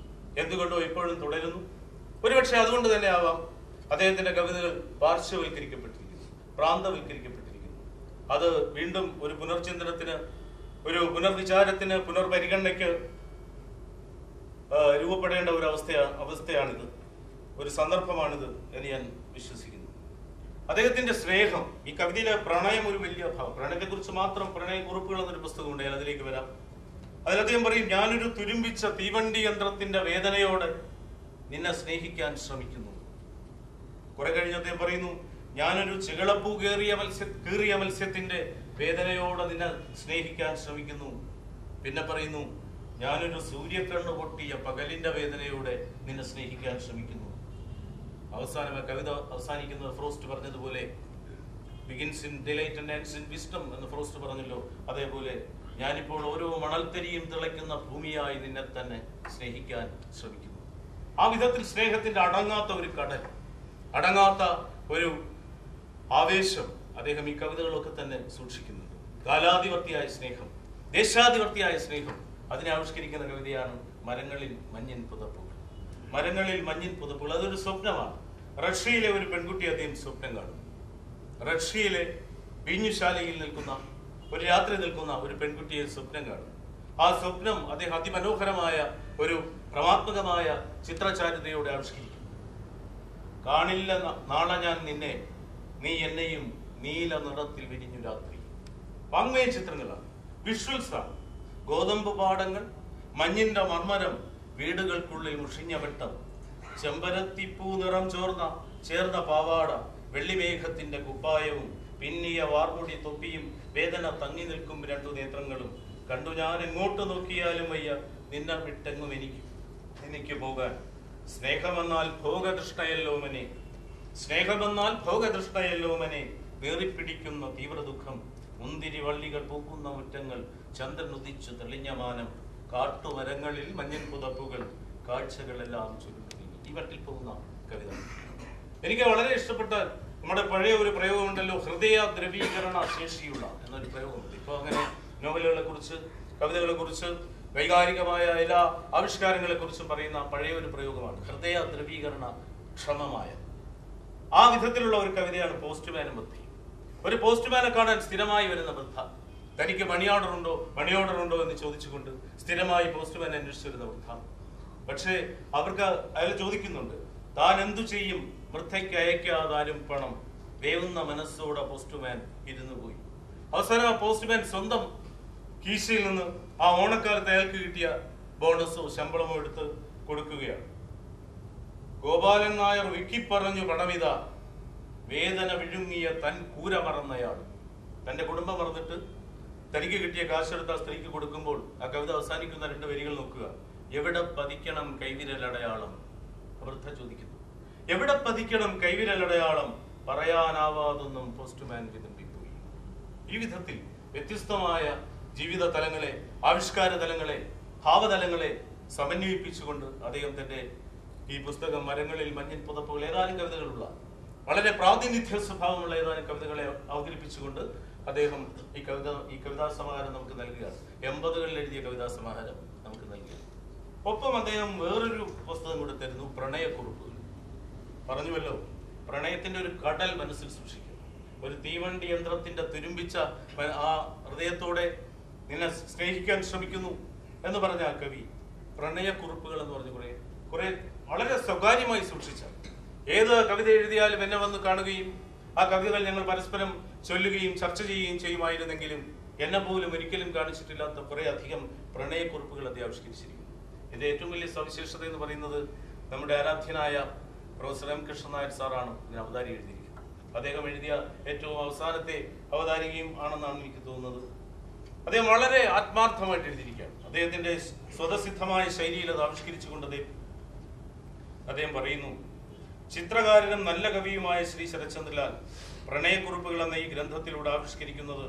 എന്തുകൊണ്ടോ ഇപ്പോഴും തുടരുന്നു. ഒരുപക്ഷെ അതുകൊണ്ട് തന്നെ ആവാം അദ്ദേഹത്തിന്റെ കവിതകൾ പാർശ്വവൽക്കരിക്കപ്പെട്ടിരിക്കുന്നു, പ്രാന്തവൽക്കരിക്കപ്പെട്ടിരിക്കുന്നു. അത് വീണ്ടും ഒരു പുനർചിന്തനത്തിന്, ഒരു പുനർവിചാരത്തിന്, പുനർപരിഗണനയ്ക്ക് രൂപപ്പെടേണ്ട ഒരു അവസ്ഥയാണിത്, ഒരു സന്ദർഭമാണിത് എന്ന് ഞാൻ വിശ്വസിക്കുന്നു. അദ്ദേഹത്തിന്റെ സ്നേഹം, ഈ കവിതയിലെ പ്രണയം ഒരു വലിയ ഭാവം. പ്രണയത്തെ കുറിച്ച് മാത്രം, പ്രണയക്കുറിപ്പുകൾ എന്നൊരു പുസ്തകമുണ്ട്, ഞാൻ അതിലേക്ക് വരാം. അതിൽ അദ്ദേഹം പറയും: ഞാനൊരു തുരുമ്പിച്ച തീവണ്ടി യന്ത്രത്തിന്റെ വേദനയോടെ നിന്നെ സ്നേഹിക്കാൻ ശ്രമിക്കുന്നു. കുറെ കഴിഞ്ഞ് അദ്ദേഹം പറയുന്നു: ഞാനൊരു ചികളപ്പൂ കീറിയ മത്സ്യത്തിന്റെ വേദനയോടെ നിന്നെ സ്നേഹിക്കാൻ ശ്രമിക്കുന്നു. പിന്നെ പറയുന്നു: ഞാനൊരു സൂര്യക്കണ്ണ് പൊട്ടിയ പകലിന്റെ വേദനയോടെ നിന്നെ സ്നേഹിക്കാൻ ശ്രമിക്കുന്നു. അവസാനം കവിത അവസാനിക്കുന്നത് ഫ്രോസ്റ്റ് പറഞ്ഞതുപോലെ, begins in delight and ends in wisdom എന്ന് ഫ്രോസ്റ്റ് പറഞ്ഞല്ലോ. അതേപോലെ ഞാനിപ്പോൾ ഓരോ മണൽത്തരിയും തിളയ്ക്കുന്ന ഭൂമിയായി നിന്നെ തന്നെ സ്നേഹിക്കാൻ ശ്രമിക്കുന്നു. ആ വിധത്തിൽ സ്നേഹത്തിന്റെ അടങ്ങാത്ത ഒരു കടൽ, അടങ്ങാത്ത ഒരു ആവേശം അദ്ദേഹം ഈ കവിതകളൊക്കെ തന്നെ സൂക്ഷിക്കുന്നുണ്ട്. കാലാധിപത്യായ സ്നേഹം, ദേശാധിപത്യായ സ്നേഹം, അതിനെ ആവിഷ്കരിക്കുന്ന കവിതയാണ് മരങ്ങളിൽ മഞ്ഞിൻ പുതപ്പുകൾ. മരങ്ങളിൽ മഞ്ഞിൻ പുതപ്പുകൾ അതൊരു സ്വപ്നമാണ്. റഷ്യയിലെ ഒരു പെൺകുട്ടി അദ്ദേഹം സ്വപ്നം കാണുന്നു. റഷ്യയിലെ വീഞ്ഞുശാലയിൽ നിൽക്കുന്ന, ഒരു രാത്രി നിൽക്കുന്ന ഒരു പെൺകുട്ടിയെ സ്വപ്നം കാണുന്നു. ആ സ്വപ്നം അദ്ദേഹം അതിമനോഹരമായ ഒരു ഭ്രമാത്മകമായ ചിത്രചാരുതയോടെ ആവിഷ്കരിക്കുന്നു. കാണില്ല നാളെ ഞാൻ നിന്നെ, നീ എന്നെയും നീല നിറത്തിൽ വിരിഞ്ഞു രാത്രി. വാങ്മയ ചിത്രങ്ങളാണ്, വിഷ്വൽസ് ആണ്. ഗോതമ്പ് പാടങ്ങൾ, മഞ്ഞിന്റെ മർമരം, വീടുകൾക്കുള്ളിൽ മുഷിഞ്ഞ വെട്ടം, ചെമ്പരത്തിപ്പൂ നിറം ചേർന്ന പാവാട, വെള്ളിമേഘത്തിന്റെ കുപ്പായവും പിന്നിയ വാർമുടി തൊപ്പിയും, വേദന തങ്ങി നിൽക്കും രണ്ടു നേത്രങ്ങളും, കണ്ടു ഞാൻ എങ്ങോട്ട് നോക്കിയാലും വയ്യ നിന്നെ വിട്ടെങ്ങും എനിക്ക് പോകാൻ. സ്നേഹമെന്നാൽ ഭോഗതൃഷ്ണയല്ലോമനെ, സ്നേഹമെന്നാൽ ഭോഗതൃഷ്ണയല്ലോമനെ, വേറിപ്പിടിക്കുന്ന തീവ്ര ദുഃഖം, മുന്തിരി വള്ളികൾ പൂക്കുന്ന മുറ്റങ്ങൾ, ചന്ദ്രൻ ഉദിച്ചു തെളിഞ്ഞ മാനം, കാട്ടുമരങ്ങളിൽ മഞ്ഞിൻ പുതപ്പുകൾ, കാഴ്ചകളെല്ലാം ചുരുങ്ങി. ഈ വട്ടിൽ പോകുന്ന കവിത എനിക്ക് വളരെ ഇഷ്ടപ്പെട്ട നമ്മുടെ പഴയ ഒരു പ്രയോഗമുണ്ടല്ലോ, ഹൃദയ ദ്രവീകരണ ശേഷിയുള്ള എന്നൊരു പ്രയോഗമുണ്ട്. ഇപ്പൊ അങ്ങനെ നോവലുകളെ കുറിച്ച്, കവിതകളെ കുറിച്ച്, വൈകാരികമായ എല്ലാ ആവിഷ്കാരങ്ങളെ കുറിച്ചും പറയുന്ന പഴയ ഒരു പ്രയോഗമാണ് ഹൃദയ ദ്രവീകരണ ക്ഷമമായ. ആ വിധത്തിലുള്ള ഒരു കവിതയാണ് പോസ്റ്റ്മാനും വൃദ്ധയും. ഒരു പോസ്റ്റ്മാനെ കാണാൻ സ്ഥിരമായി വരുന്ന വൃദ്ധ, തനിക്ക് മണി ഓർഡർ ഉണ്ടോ എന്ന് ചോദിച്ചുകൊണ്ട് സ്ഥിരമായി പോസ്റ്റ്മാൻ അന്വേഷിച്ചു വരുന്ന വൃദ്ധ. പക്ഷേ അയാൾ ചോദിക്കുന്നുണ്ട്, താൻ എന്തു ചെയ്യും വൃദ്ധയ്ക്ക് അയക്കാതാരും പണം, വേവുന്ന മനസ്സോടെ പോസ്റ്റ്മാൻ ഇരുന്നു പോയി. അവസാനം ആ പോസ്റ്റ്മാൻ സ്വന്തം കീശയിൽ നിന്ന് ആ ഓണക്കാലത്ത് അയാൾക്ക് കിട്ടിയ ബോണസോ ശമ്പളമോ എടുത്ത് കൊടുക്കുകയാണ്. ഗോപാലൻ നായർ വിക്കിപ്പറഞ്ഞു പണമിത, വേദന വിഴുങ്ങിയ തൻ കൂര മറന്നയാൾ. തന്റെ കുടുംബം മറന്നിട്ട് തനിക്ക് കിട്ടിയ കാശെടുത്ത് ആ സ്ത്രീക്ക് കൊടുക്കുമ്പോൾ ആ കവിത അവസാനിക്കുന്ന രണ്ട് വരികൾ നോക്കുക. എവിടെ പതിക്കണം കൈവിരലടയാളം? വൃദ്ധ ചോദിക്കുന്നു, എവിടെ പതിക്കണം കൈവിരലടയാളം? പറയാനാവാതൊന്നും പോസ്റ്റ്മാൻ വിതുമ്പിപ്പോയി. ഈ വിധത്തിൽ വ്യത്യസ്തമായ ജീവിത തലങ്ങളെ, ആവിഷ്കാര തലങ്ങളെ, ഭാവതലങ്ങളെ സമന്വയിപ്പിച്ചുകൊണ്ട് അദ്ദേഹം തന്റെ ഈ പുസ്തകം മരങ്ങളിൽ മഞ്ഞിൻ പുതപ്പുകൾ, ഏതാനും കവിതകളുള്ള, വളരെ പ്രാതിനിധ്യ സ്വഭാവമുള്ള ഏതാനും കവിതകളെ അവതരിപ്പിച്ചുകൊണ്ട് അദ്ദേഹം ഈ കവിതാ സമാഹാരം നമുക്ക് നൽകുകയാണ്. 80കളിൽ എഴുതിയ കവിതാ സമാഹാരം നമുക്ക് നൽകുകയാണ്. ഒപ്പം അദ്ദേഹം വേറൊരു പുസ്തകം കൂടെ തരുന്നു, പ്രണയക്കുറിപ്പുകൾ. പറഞ്ഞുവല്ലോ, പ്രണയത്തിന്റെ ഒരു കടൽ മനസ്സിൽ സൂക്ഷിക്കും. ഒരു തീവണ്ടി യന്ത്രത്തിന്റെ തുരുമ്പിച്ച ആ ഹൃദയത്തോടെ നിന്നെ സ്നേഹിക്കാൻ ശ്രമിക്കുന്നു എന്ന് പറഞ്ഞ ആ കവി പ്രണയക്കുറിപ്പുകൾ എന്ന് പറഞ്ഞ് കുറെ വളരെ സ്വകാര്യമായി സൂക്ഷിച്ച, ഏത് കവിത എഴുതിയാലും എന്നെ വന്ന് കാണുകയും ആ കവിതകൾ ഞങ്ങൾ പരസ്പരം ചൊല്ലുകയും ചർച്ച ചെയ്യുകയും ചെയ്യുമായിരുന്നെങ്കിലും എന്നെ പോലും ഒരിക്കലും കാണിച്ചിട്ടില്ലാത്ത കുറെ അധികം പ്രണയക്കുറിപ്പുകൾ അദ്ദേഹം ആവിഷ്കരിച്ചിരിക്കുന്നു. ഇതിന്റെ ഏറ്റവും വലിയ സവിശേഷത എന്ന് പറയുന്നത് നമ്മുടെ ആരാധ്യനായ പ്രൊഫസർ എം കൃഷ്ണൻ നായർ സാറാണ് ഇതിന് അവതാരിക എഴുതിയിരിക്കുന്നത്. അദ്ദേഹം എഴുതിയ ഏറ്റവും അവസാനത്തെ അവതാരികയും ആണെന്നാണ് എനിക്ക് തോന്നുന്നത്. അദ്ദേഹം വളരെ ആത്മാർത്ഥമായിട്ട് എഴുതിയിരിക്കുകയാണ്. അദ്ദേഹത്തിന്റെ സ്വതസിദ്ധമായ ശൈലിയിൽ അത് ആവിഷ്കരിച്ചുകൊണ്ട് അദ്ദേഹം പറയുന്നു, ചിത്രകാരനും നല്ല കവിയുമായ ശ്രീ ശരത്ചന്ദ്രലാൽ പ്രണയക്കുറിപ്പുകൾ എന്ന ഈ ഗ്രന്ഥത്തിലൂടെ ആവിഷ്കരിക്കുന്നത്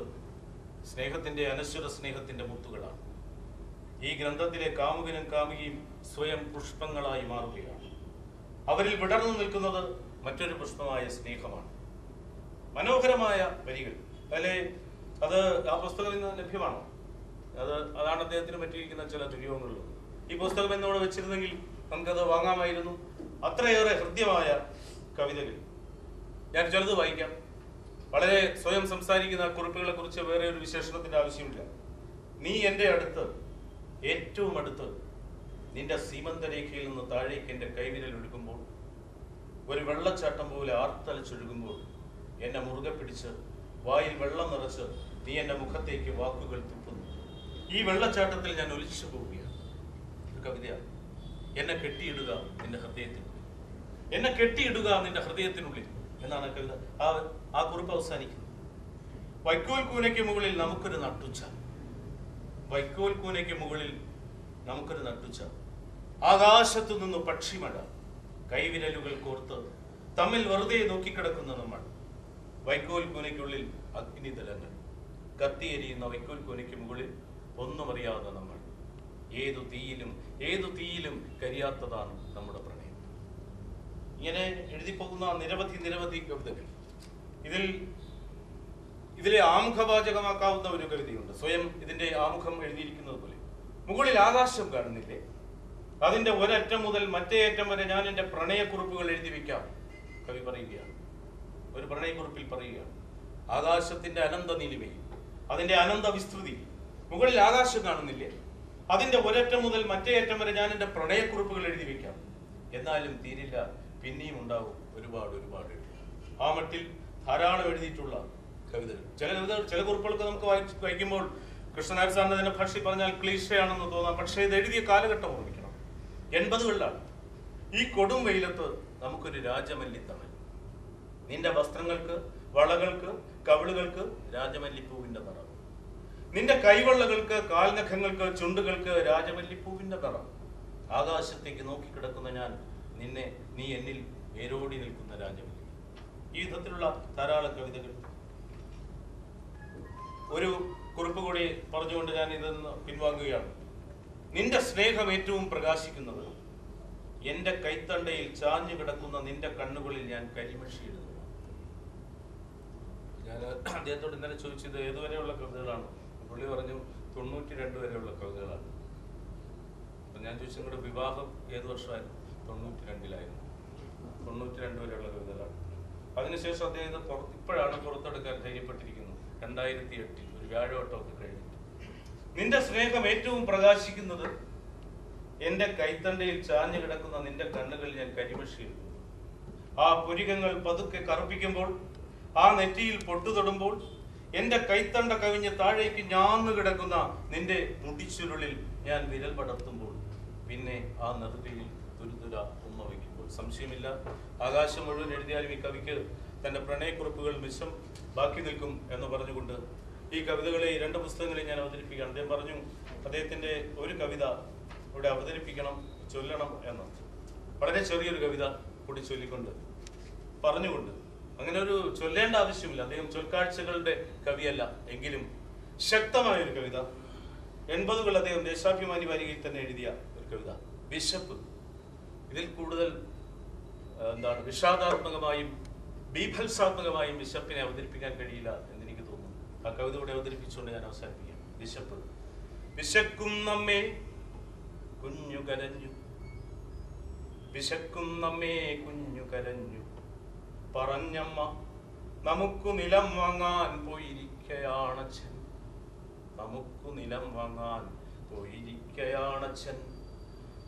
സ്നേഹത്തിന്റെ അനശ്വര സ്നേഹത്തിന്റെ മുത്തുകളാണ്. ഈ ഗ്രന്ഥത്തിലെ കാമുകനും കാമുകിയും സ്വയം പുഷ്പങ്ങളായി മാറുകയാണ്. അവരിൽ വിടർന്നു നിൽക്കുന്നത് മറ്റൊരു പുഷ്പമായ സ്നേഹമാണ്. മനോഹരമായ വരികൾ അല്ലെ? അത് ആ പുസ്തകത്തിൽ നിന്ന് ലഭ്യമാണോ? അതാണ് അദ്ദേഹത്തിന് പറ്റിയിരിക്കുന്ന ചില ദുര്യോഗങ്ങളിൽ. ഈ പുസ്തകം എന്നോട് വെച്ചിരുന്നെങ്കിൽ നമുക്കത് വാങ്ങാമായിരുന്നു. അത്രയേറെ ഹൃദ്യമായ കവിതകൾ. ഞാൻ ചിലത് വായിക്കാം. വളരെ സ്വയം സംസാരിക്കുന്ന കുറിപ്പുകളെ കുറിച്ച് വേറെ ഒരു വിശേഷണത്തിന്റെ ആവശ്യമില്ല. നീ എൻ്റെ അടുത്ത്, ഏറ്റവും അടുത്ത്, നിന്റെ സീമന്തരേഖയിൽ നിന്ന് താഴേക്ക് എൻ്റെ കൈവിരൽ ഒഴുകുമ്പോൾ, ഒരു വെള്ളച്ചാട്ടം പോലെ ആർത്തലച്ചൊഴുകുമ്പോൾ എന്നെ മുറുകെ പിടിച്ച് വായിൽ വെള്ളം നിറച്ച് നീ എൻ്റെ മുഖത്തേക്ക് വാക്കുകൾ തുപ്പുന്നു. ഈ വെള്ളച്ചാട്ടത്തിൽ ഞാൻ ഒലിച്ചു പോവുകയാണ്. ഒരു കവിതയാണ്. എന്നെ കെട്ടിയിടുക നിന്റെ ഹൃദയത്തിനുള്ളിൽ, എന്നെ കെട്ടിയിടുക നിന്റെ ഹൃദയത്തിനുള്ളിൽ എന്നാണ് കവിത. ആ കുറിപ്പ് അവസാനിക്കുന്നത്. വൈക്കോൽ കൂനയ്ക്ക് മുകളിൽ നമുക്കൊരു നട്ടുച്ച, വൈക്കോൽ കൂനയ്ക്ക് മുകളിൽ നമുക്കൊരു നട്ടുച്ച, ആകാശത്തു നിന്ന് പക്ഷിമഴ, കൈവിരലുകൾ കോർത്ത് തമ്മിൽ വെറുതെ നോക്കിക്കിടക്കുന്ന നമ്മൾ, വൈക്കോൽ കൂനയ്ക്കുള്ളിൽ അഗ്നിതലങ്ങൾ, കത്തിയെരിയുന്ന വൈക്കോൽ കൂനയ്ക്ക് മുകളിൽ ഒന്നും അറിയാതെ നമ്മൾ, ഏതു തീയിലും കരിയാത്തതാണ് നമ്മുടെ പ്രണയം. ഇങ്ങനെ എഴുതിപ്പോകുന്ന നിരവധി കവിതകൾ. ഇതിലെ ആമുഖവാചകമാക്കാവുന്ന ഒരു കവിതയുണ്ട്. സ്വയം ഇതിന്റെ ആമുഖം എഴുതിയിരിക്കുന്നത് പോലെ, മുകളിൽ ആകാശം കാണുന്നില്ലേ, അതിന്റെ ഒരറ്റം മുതൽ മറ്റേ അറ്റം വരെ ഞാൻ എന്റെ പ്രണയക്കുറിപ്പുകൾ എഴുതി വെക്കാം. കവി പറയുകയാണ്, ഒരു പ്രണയക്കുറിപ്പിൽ പറയുകയാണ്, ആകാശത്തിന്റെ അനന്ത നീലിമയിൽ, അതിന്റെ അനന്ത വിസ്തൃതി, മുകളിൽ ആകാശം കാണുന്നില്ലേ, അതിന്റെ ഒരറ്റം മുതൽ മറ്റേ അറ്റം വരെ ഞാൻ എന്റെ പ്രണയക്കുറിപ്പുകൾ എഴുതി വെക്കാം. എന്നാലും തീരില്ല, പിന്നെയും ഉണ്ടാവും ഒരുപാട്. ആ മട്ടിൽ ധാരാളം എഴുതിയിട്ടുള്ള കവിതകൾ. ചില കുറിപ്പുകളൊക്കെ നമുക്ക് വായിക്കുമ്പോൾ കൃഷ്ണനായർ സാറിന്റെ തന്നെ ഭാഷയിൽ പറഞ്ഞാൽ ക്ലീശയാണെന്ന് തോന്നാം. പക്ഷേ ഇത് എഴുതിയ കാലഘട്ടം ഓർമ്മിക്കണം. 80കളിലാണ്. ഈ കൊടും വെയിലത്ത് നമുക്കൊരു രാജമല്ലിത്തണൽ, നിന്റെ വസ്ത്രങ്ങൾക്ക്, വളകൾക്ക്, കവിളുകൾക്ക് രാജമല്ലിപ്പൂവിന്റെ നിറം, നിന്റെ കൈവള്ളകൾക്ക്, കാൽനഖങ്ങൾക്ക്, ചുണ്ടുകൾക്ക് രാജമല്ലിപ്പൂവിന്റെ നിറം, ആകാശത്തേക്ക് നോക്കിക്കിടക്കുന്ന ഞാൻ, നീ എന്നിൽ വേരോടി നിൽക്കുന്ന രാജമല്ലി. ഈ വിധത്തിലുള്ള ധാരാളം കവിതകൾ. ഒരു കുറിപ്പ് കൂടി പറഞ്ഞുകൊണ്ട് ഞാൻ ഇതൊന്ന് പിൻവാങ്ങുകയാണ്. നിന്റെ സ്നേഹം ഏറ്റവും പ്രകാശിക്കുന്നത് എന്റെ കൈത്തണ്ടയിൽ ചാഞ്ഞു കിടക്കുന്ന നിന്റെ കണ്ണുകളിൽ ഞാൻ കരിമഷിയിടുന്നു. ഞാൻ അദ്ദേഹത്തോട് ഇന്നലെ ചോദിച്ചത് ഏതുവരെയുള്ള കവിതകളാണ്. പുള്ളി പറഞ്ഞു 92 വരെയുള്ള കവിതകളാണ്. അപ്പൊ ഞാൻ ചോദിച്ചു, നിങ്ങളുടെ വിവാഹം ഏത് വർഷമായിരുന്നു? 92-ലായിരുന്നു. 92 വരെയുള്ള കവിതകളാണ്. അതിനുശേഷം അദ്ദേഹം ഇപ്പോഴാണ് പുറത്തെടുക്കാൻ ധൈര്യപ്പെട്ടിരിക്കുന്നത്. 2008 ഒരു വ്യാഴവട്ടമൊക്കെ കഴിഞ്ഞിട്ട്. നിന്റെ സ്നേഹം ഏറ്റവും പ്രകാശിക്കുന്നത് എന്റെ കൈത്തണ്ടയിൽ ചാഞ്ഞു കിടക്കുന്ന നിന്റെ കണ്ണുകളിൽ ഞാൻ കരിമഷിയിടുന്നു. ആ പുരികങ്ങൾ പതുക്കെ കറുപ്പിക്കുമ്പോൾ, ആ നെറ്റിയിൽ പൊട്ടുതൊടുമ്പോൾ, എന്റെ കൈത്തണ്ട കവിഞ്ഞ് താഴേക്ക് ഞാന്നു കിടക്കുന്ന നിന്റെ മുടിച്ചുരുളിൽ ഞാൻ വിരൽ പടർത്തുമ്പോൾ, പിന്നെ ആ നെറുകയിൽ തുരുതുര ഉമ്മ വയ്ക്കുമ്പോൾ, സംശയമില്ല ആകാശം മുഴുവൻ എഴുതിയാലും ഈ കവിക്ക് തന്റെ പ്രണയക്കുറിപ്പുകൾ മിച്ചം ബാക്കി നിൽക്കും എന്ന് പറഞ്ഞുകൊണ്ട് ഈ കവിതകളെ, ഈ 2 പുസ്തകങ്ങളെ ഞാൻ അവതരിപ്പിക്കുകയാണ്. അദ്ദേഹം പറഞ്ഞു അദ്ദേഹത്തിന്റെ ഒരു കവിത ഇവിടെ അവതരിപ്പിക്കണം, ചൊല്ലണം എന്ന്. വളരെ ചെറിയൊരു കവിത കൂടി ചൊല്ലിക്കൊണ്ട് പറഞ്ഞുകൊണ്ട്, അങ്ങനെ ഒരു ചൊല്ലേണ്ട ആവശ്യമില്ല, അദ്ദേഹം ചൊൽക്കാഴ്ചകളുടെ കവിയല്ല, എങ്കിലും ശക്തമായൊരു കവിത. 80കൾ അദ്ദേഹം ദേശാഭിമാനി വാരികയിൽ തന്നെ എഴുതിയ ഒരു കവിത, വിശപ്പ്. ഇതിൽ കൂടുതൽ വിഷാദാത്മകമായും ബീഭത്സാത്മകമായും വിശപ്പിനെ അവതരിപ്പിക്കാൻ കഴിയില്ല എന്നെനിക്ക് തോന്നുന്നു. ആ കവിത കൂടെ അവതരിപ്പിച്ചുകൊണ്ട് ഞാൻ അവസാനിപ്പിക്കാം. വിശപ്പ്. വിശക്കും നമ്മെ കുഞ്ഞു കരഞ്ഞു. വിശക്കുന്നമ്മേ കുഞ്ഞു കരഞ്ഞു. പറഞ്ഞമ്മ നമുക്കു നിലം വാങ്ങാൻ പോയിരിക്കയാണച്ഛൻ. നമുക്കു നിലം വാങ്ങാൻ പോയിരിക്കയാണച്ഛൻ.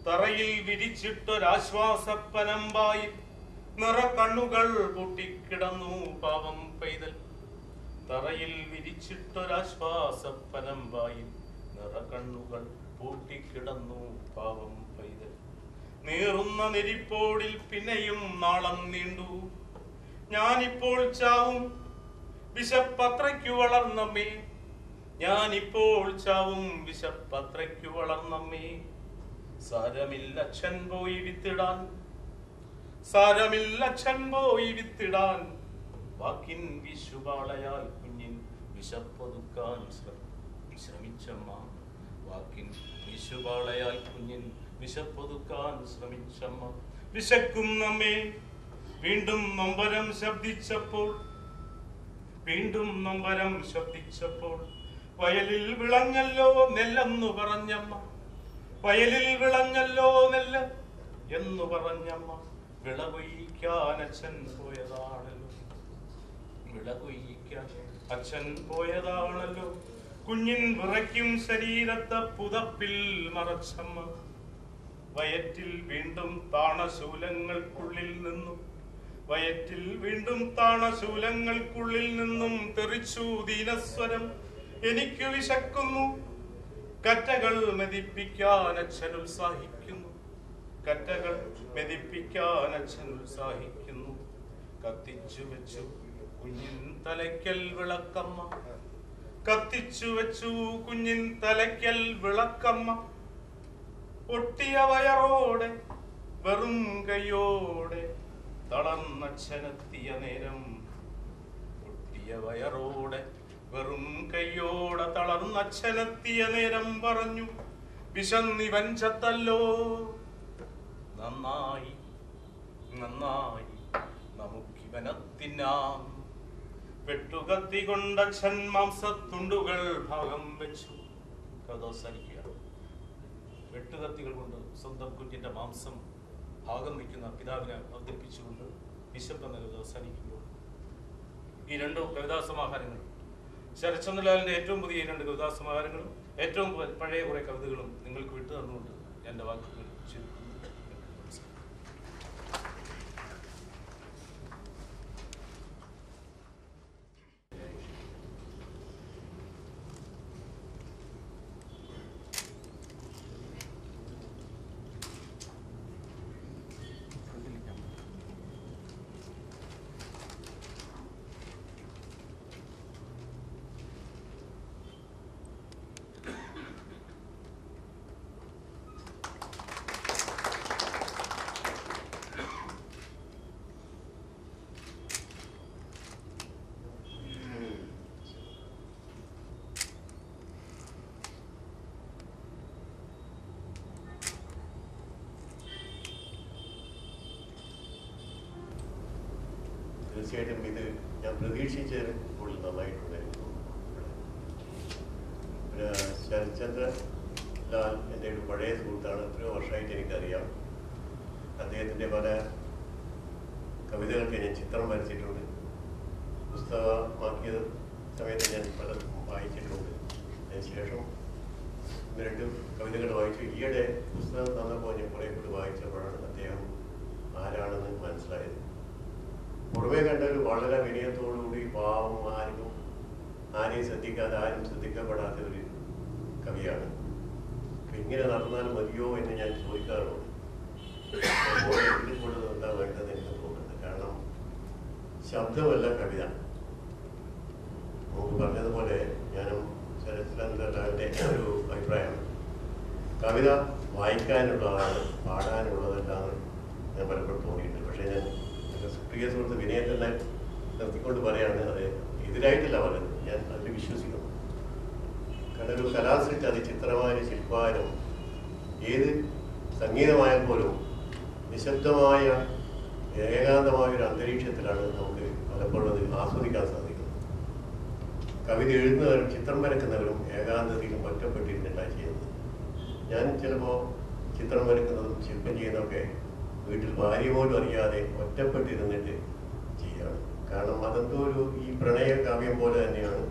തറയിൽ വിരിച്ചിട്ടൊരാശ്വാസപ്പനമ്പായി നിറക്കണ്ണുകൾ പൊട്ടിക്കിടന്നു പാവം പൈതൽ. തറയിൽ വിരിച്ചിട്ടൊരാശ്വാസപ്പനമ്പായി നിറകണ്ണുകൾ പൂട്ടിക്കിടന്നു പാവം പൈതൽ. നീറുന്ന നെരിപ്പോടിൽ പിന്നെയും നാളം നീണ്ടു. ഞാനിപ്പോൾ ചാവും വിശപ്പത്രയ്ക്കു വളർന്നമ്മേ. ഞാനിപ്പോൾ ചാവും വിശപ്പത്രയ്ക്കു വളർന്നമ്മേ. സാരമില്ലച്ഛൻ പോയി വിത്തിടാൻ, സാരമില്ലച്ഛൻ പോയി വിത്തിടാൻ. വാക്കിൻ വിശുപാളയാൽ കുഞ്ഞിൻ വിശപ്പൊതുക്കാൻ ശ്രമിച്ചമ്മ. വാക്കിൻ വിശുപാളയാൽ കുഞ്ഞിൻ വിശപ്പൊതുക്കാൻ ശ്രമിച്ചമ്മ. വിശക്കും നമ്മെ വീണ്ടും നൊമ്പരം ശബ്ദിച്ചപ്പോൾ, വീണ്ടും നൊമ്പരം ശബ്ദിച്ചപ്പോൾ. വയലിൽ വിളഞ്ഞല്ലോ നെല്ലെന്നു പറഞ്ഞമ്മ. വയലിൽ വിളഞ്ഞല്ലോ നെല്ല് എന്നു പറഞ്ഞമ്മ. വിളകൊയ്യിക്കാൻ അച്ഛൻ പോയതാണല്ലോ, വിളകൊയ്യിക്കാൻ അച്ഛൻ പോയതാണല്ലോ. കുഞ്ഞിൻ വിറയ്ക്കും ശരീരത്തെ പുതപ്പിൽ മറച്ചമ്മ. വയറ്റിൽ വീണ്ടും താണശൂലങ്ങൾക്കുള്ളിൽ നിന്നും, വയറ്റിൽ വീണ്ടും താണശൂലങ്ങൾക്കുള്ളിൽ നിന്നും തെറിച്ചു ദീനസ്വരം. എനിക്ക് വിശക്കുന്നു. കറ്റകൾ മെതിപ്പിക്കാൻ അച്ഛൻ ഉത്സാഹിക്കുന്നു. കറ്റകൾ മെതിപ്പിക്കാൻ അച്ഛൻ ഉത്സാഹിക്കുന്നു. കത്തിച്ചു വെച്ചു കുഞ്ഞിൻ തലയ്ക്കൽ വിളക്കമ്മ. കത്തിച്ചു വെച്ചു കുഞ്ഞിൻ തലയ്ക്കൽ വിളക്കമ്മ. ഒട്ടിയ വയറോടെ വെറും കൈയോടെ തളർന്നച്ഛനെത്തിയ നേരം. ഒട്ടിയ വയറോടെ വെറും കൈയോടെ തളർന്നച്ഛനെത്തിയ നേരം പറഞ്ഞു, വിശന്നിവൻ ചത്തല്ലോ. നന്നായി നന്നായി നമുക്കിവനെ തിന്നാം. വെട്ടുകത്തി കൊണ്ടച്ഛൻ മാംസത്തുണ്ടുകൾ ഭാഗം വെച്ചു. കഥോസരിക്കുക. വെട്ടുകത്തികൾ കൊണ്ട് സ്വന്തം കുഞ്ഞിന്റെ മാംസം ഭാഗം വയ്ക്കുന്ന പിതാവിനെ അവതരിപ്പിച്ചുകൊണ്ട് വിശപ്പ് എന്ന കവിത അവസാനിക്കുമ്പോൾ ഈ രണ്ടു കവിതാസമാഹാരങ്ങൾ, ശരത്ചന്ദ്രലാലിന്റെ ഏറ്റവും പുതിയ 2 കവിതാസമാഹാരങ്ങളും ഏറ്റവും പഴയ കുറെ കവിതകളും നിങ്ങൾക്ക് വിട്ടു തന്നുകൊണ്ട് എൻ്റെ വാക്കുകൾ ചുരുക്കുന്നു. തീർച്ചയായിട്ടും ഇത് ഞാൻ പ്രതീക്ഷിച്ചതിന് കൂടുതൽ നന്നായിട്ടുണ്ടായിരുന്നു. പിന്നെ ശരത്ചന്ദ്ര ലാൽ എൻ്റെ ഒരു പഴയ സുഹൃത്താണ്. എത്രയോ വർഷമായിട്ട് എനിക്കറിയാം. അദ്ദേഹത്തിൻ്റെ പല കവിതകൾക്ക് ഞാൻ ചിത്രം വരച്ചിട്ടുണ്ട്. പുസ്തകമാക്കിയ സമയത്ത് ഞാൻ പലതും വായിച്ചിട്ടുണ്ട്. അതിനുശേഷം 1-2 കവിതകൾ വായിച്ചു. ഈയിടെ പുസ്തകം തന്നപ്പോൾ ഞാൻ കുറേ കൂടി വായിച്ചപ്പോഴാണ് അദ്ദേഹം ആരാണെന്ന് മനസ്സിലായത്. പുറമേ കണ്ടൊരു വളരെ വിനയത്തോടുകൂടി പാവം, ആരെയും ശ്രദ്ധിക്കാതെ, ആരും ശ്രദ്ധിക്കപ്പെടാത്ത ഒരു കവിയാണ്. ഇങ്ങനെ നടന്നാൽ മതിയോ എന്ന് ഞാൻ ചോദിക്കാറുണ്ട്. ഇതിൽ കൂടുതൽ എന്താ വേണ്ടതെന്ന് എനിക്ക് തോന്നുന്നുണ്ട്. കാരണം ശബ്ദമല്ല കവിത. നമുക്ക് പറഞ്ഞതുപോലെ ഞാനും ശരത്ചന്ദ്രലാലിൻ്റെ ഒരു അഭിപ്രായമാണ്, കവിത വായിക്കാനുള്ളതാണ്, പാടാനുള്ളതല്ലാന്ന് ഞാൻ പലപ്പോഴും തോന്നിയിട്ടുണ്ട്. പക്ഷേ ഞാൻ പ്രിയ സുഹൃത്ത് വിനയം തന്നെ നിർത്തിക്കൊണ്ട് പറയാണ്, അത് എതിരായിട്ടല്ല പറയുന്നത്, ഞാൻ അതിൽ വിശ്വസിക്കുന്നു. കാരണം ഒരു കലാസൃഷ്ടി അത് ചിത്രമായാലും ശില്പമായാലും ഏത് സംഗീതമായാൽ പോലും നിശബ്ദമായ ഏകാന്തമായ ഒരു അന്തരീക്ഷത്തിലാണ് നമുക്ക് പലപ്പോഴും അത് ആസ്വദിക്കാൻ സാധിക്കുന്നത്. കവിത എഴുതുന്നവരും ചിത്രം വരയ്ക്കുന്നവരും ഏകാന്തതയിലും ഒറ്റപ്പെട്ടിരുന്നിട്ടാണ് ചെയ്യുന്നത്. ഞാൻ ചിലപ്പോൾ ചിത്രം വരക്കുന്നതും ശില്പം ചെയ്യുന്നതൊക്കെ വീട്ടിൽ ഭാര്യ പോലും അറിയാതെ ഒറ്റപ്പെട്ടിരുന്നിട്ട് ചെയ്യുകയാണ്. കാരണം അതെന്തോ ഒരു ഈ പ്രണയ കാവ്യം പോലെ തന്നെയാണ്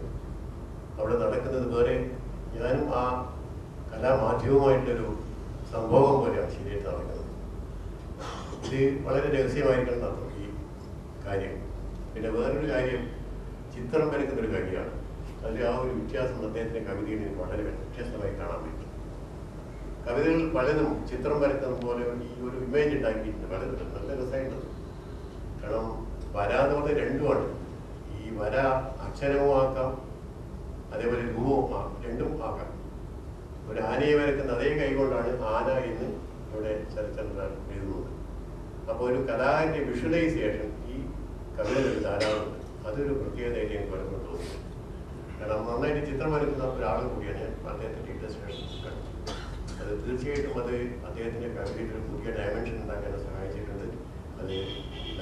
അവിടെ നടക്കുന്നത്. വേറെ ഞാനും ആ കലാമാധ്യമമായിട്ടൊരു സംഭവം പോലെയാണ് ശരിയായിട്ട് നടക്കുന്നത്. ഇത് വളരെ രഹസ്യമായിരിക്കണം നടത്തും ഈ കാര്യം. പിന്നെ വേറൊരു കാര്യം, ചിത്രം വരയ്ക്കുന്നൊരു കാര്യമാണ്. അതിൽ ആ ഒരു വ്യത്യാസം അദ്ദേഹത്തിൻ്റെ കവിതയിൽ എനിക്ക് വളരെ വ്യത്യസ്തമായി കാണാൻ പറ്റും. കവിതകൾ പലതും ചിത്രം വരയ്ക്കുന്ന പോലെ ഈ ഒരു ഇമേജ് ഉണ്ടാക്കിയിട്ടുണ്ട് പലതും. നല്ല രസമായിട്ടുണ്ട്. കാരണം വര എന്ന് പറഞ്ഞാൽ രണ്ടുമാണ്. ഈ വര അക്ഷരവും ആക്കാം, അതേപോലെ രൂപവും രണ്ടും ആക്കാം. ഒരു ആനയെ വരയ്ക്കുന്ന അതേ കൈകൊണ്ടാണ് ആന എന്ന് ഇവിടെ ശരത്ചന്ദ്രൻ എഴുതുന്നത്. അപ്പോൾ ഒരു കലാകാരൻ്റെ വിഷ്വലൈസേഷൻ ഈ കവിതകളിൽ ധാരാളമുണ്ട്. അതൊരു പ്രത്യേകതയായിട്ട് എനിക്ക് പലപ്പോഴും തോന്നുന്നു. കാരണം നന്നായിട്ട് ചിത്രം വരയ്ക്കുന്ന ഒരാൾ കൂടിയാണ് ഞാൻ. അദ്ദേഹത്തിൻ്റെ ഇൻഡസ്ട്രേഷൻ അത് തീർച്ചയായിട്ടും അത് അദ്ദേഹത്തിൻ്റെ കവിതയിൽ ഒരു പുതിയ ഡയമെൻഷൻ ഉണ്ടാക്കാൻ സഹായിച്ചിട്ടുണ്ട്.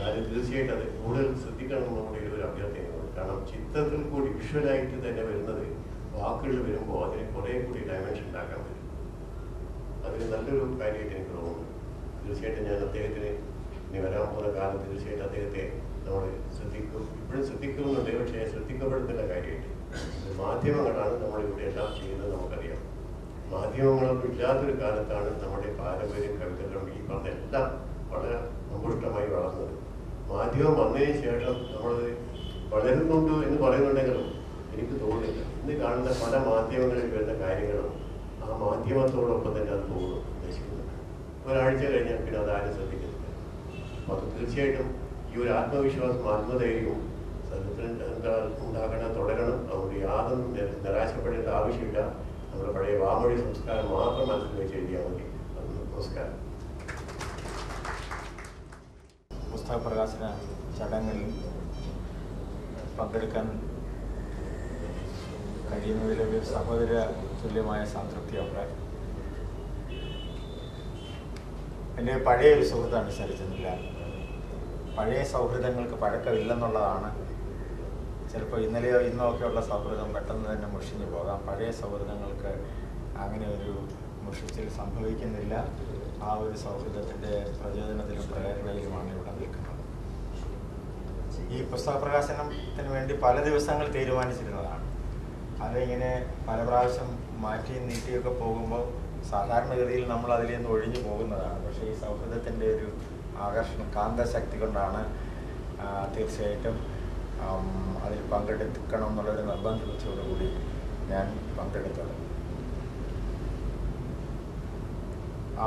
അത് തീർച്ചയായിട്ടും അത് കൂടുതൽ ശ്രദ്ധിക്കണം നമ്മുടെ ഒരു അഭ്യർത്ഥനയാണ്. കാരണം ചിത്രത്തിൽ കൂടി വിഷ്വലായിട്ട് തന്നെ വരുന്നത് വാക്കുകൾ വരുമ്പോൾ അതിന് കുറേ കൂടി ഡയമെൻഷൻ ഉണ്ടാക്കാൻ പറ്റും. അതൊരു നല്ലൊരു കാര്യമായിട്ട് എനിക്ക് തോന്നുന്നു. തീർച്ചയായിട്ടും ഞാൻ അദ്ദേഹത്തിന് ഇനി വരാൻ പോകുന്ന കാലം തീർച്ചയായിട്ടും അദ്ദേഹത്തെ നമ്മൾ ശ്രദ്ധിക്കും, ഇപ്പോഴും ശ്രദ്ധിക്കുന്നുണ്ട്. പക്ഷേ ശ്രദ്ധിക്കപ്പെടുത്തുന്ന കാര്യമായിട്ട് മാധ്യമങ്ങളാണ് നമ്മളിവിടെ എല്ലാം ചെയ്യുന്നത് നമുക്കറിയാം. മാധ്യമങ്ങളൊന്നും ഇല്ലാത്തൊരു കാലത്താണ് നമ്മുടെ പാരമ്പര്യം കവിതകളും ഈ പറഞ്ഞ എല്ലാം വളരെ സമ്പുഷ്ടമായി വളർന്നത്. മാധ്യമം വന്നതിന് ശേഷം നമ്മൾ വളരുന്നുണ്ട് എന്ന് പറയുന്നുണ്ടെങ്കിലും എനിക്ക് തോന്നുന്നില്ല. ഇന്ന് കാണുന്ന പല മാധ്യമങ്ങളിൽ വരുന്ന കാര്യങ്ങളും ആ മാധ്യമത്തോടൊപ്പം തന്നെ അത് പോകുന്നു ഉദ്ദേശിക്കുന്നുണ്ട്. ഒരാഴ്ച കഴിഞ്ഞാൽ പിന്നെ അതാരും ശ്രദ്ധിക്കുന്നില്ല. അപ്പോൾ അത് തീർച്ചയായിട്ടും ഈ ഒരു ആത്മവിശ്വാസം ആത്മധൈര്യവും ഉണ്ടാക്കണം, തുടരണം. അതുകൊണ്ട് യാതൊന്നും നിരാശപ്പെടേണ്ട ആവശ്യമില്ല. നമ്മുടെ പഴയ വാമൊഴി സംസ്കാരം മാത്രം മനസ്സിൽ വെച്ച് എഴുതിയാൽ മതി. നമസ്കാരം. പുസ്തക പ്രകാശന ചടങ്ങിൽ പങ്കെടുക്കാൻ കഴിയുന്നതിലൊരു സഹോദര തുല്യമായ സംതൃപ്തിയുണ്ട്. എൻ്റെ പഴയൊരു സുഹൃത്താണ് ശരത്ചന്ദ്രൻ. പഴയ സൗഹൃദങ്ങൾക്ക് പഴക്കമില്ലെന്നുള്ളതാണ്. ചിലപ്പോൾ ഇന്നലെയോ ഇന്നോ ഒക്കെയുള്ള സൗഹൃദം പെട്ടെന്ന് തന്നെ മുഷിഞ്ഞു പോകാം. പഴയ സൗഹൃദങ്ങൾക്ക് അങ്ങനെ ഒരു മുഷിച്ചിൽ സംഭവിക്കുന്നില്ല. ആ ഒരു സൗഹൃദത്തിൻ്റെ പ്രചോദനത്തിലും പ്രേരണയിലുമാണ് ഇവിടെ നിൽക്കുന്നത്. ഈ പുസ്തക പ്രകാശനത്തിന് വേണ്ടി പല ദിവസങ്ങൾ തീരുമാനിച്ചിരുന്നതാണ്. അതിങ്ങനെ പല പ്രാവശ്യം മാറ്റി നീട്ടിയൊക്കെ പോകുമ്പോൾ സാധാരണഗതിയിൽ നമ്മൾ അതിൽ നിന്ന് ഒഴിഞ്ഞു പോകുന്നതാണ്. പക്ഷേ ഈ സൗഹൃദത്തിൻ്റെ ഒരു ആകർഷണം, കാന്തശക്തി കൊണ്ടാണ് തീർച്ചയായിട്ടും അതിൽ പങ്കെടുക്കണം എന്നുള്ളൊരു നിർബന്ധത്തോടുകൂടി ഞാൻ പങ്കെടുത്തത്.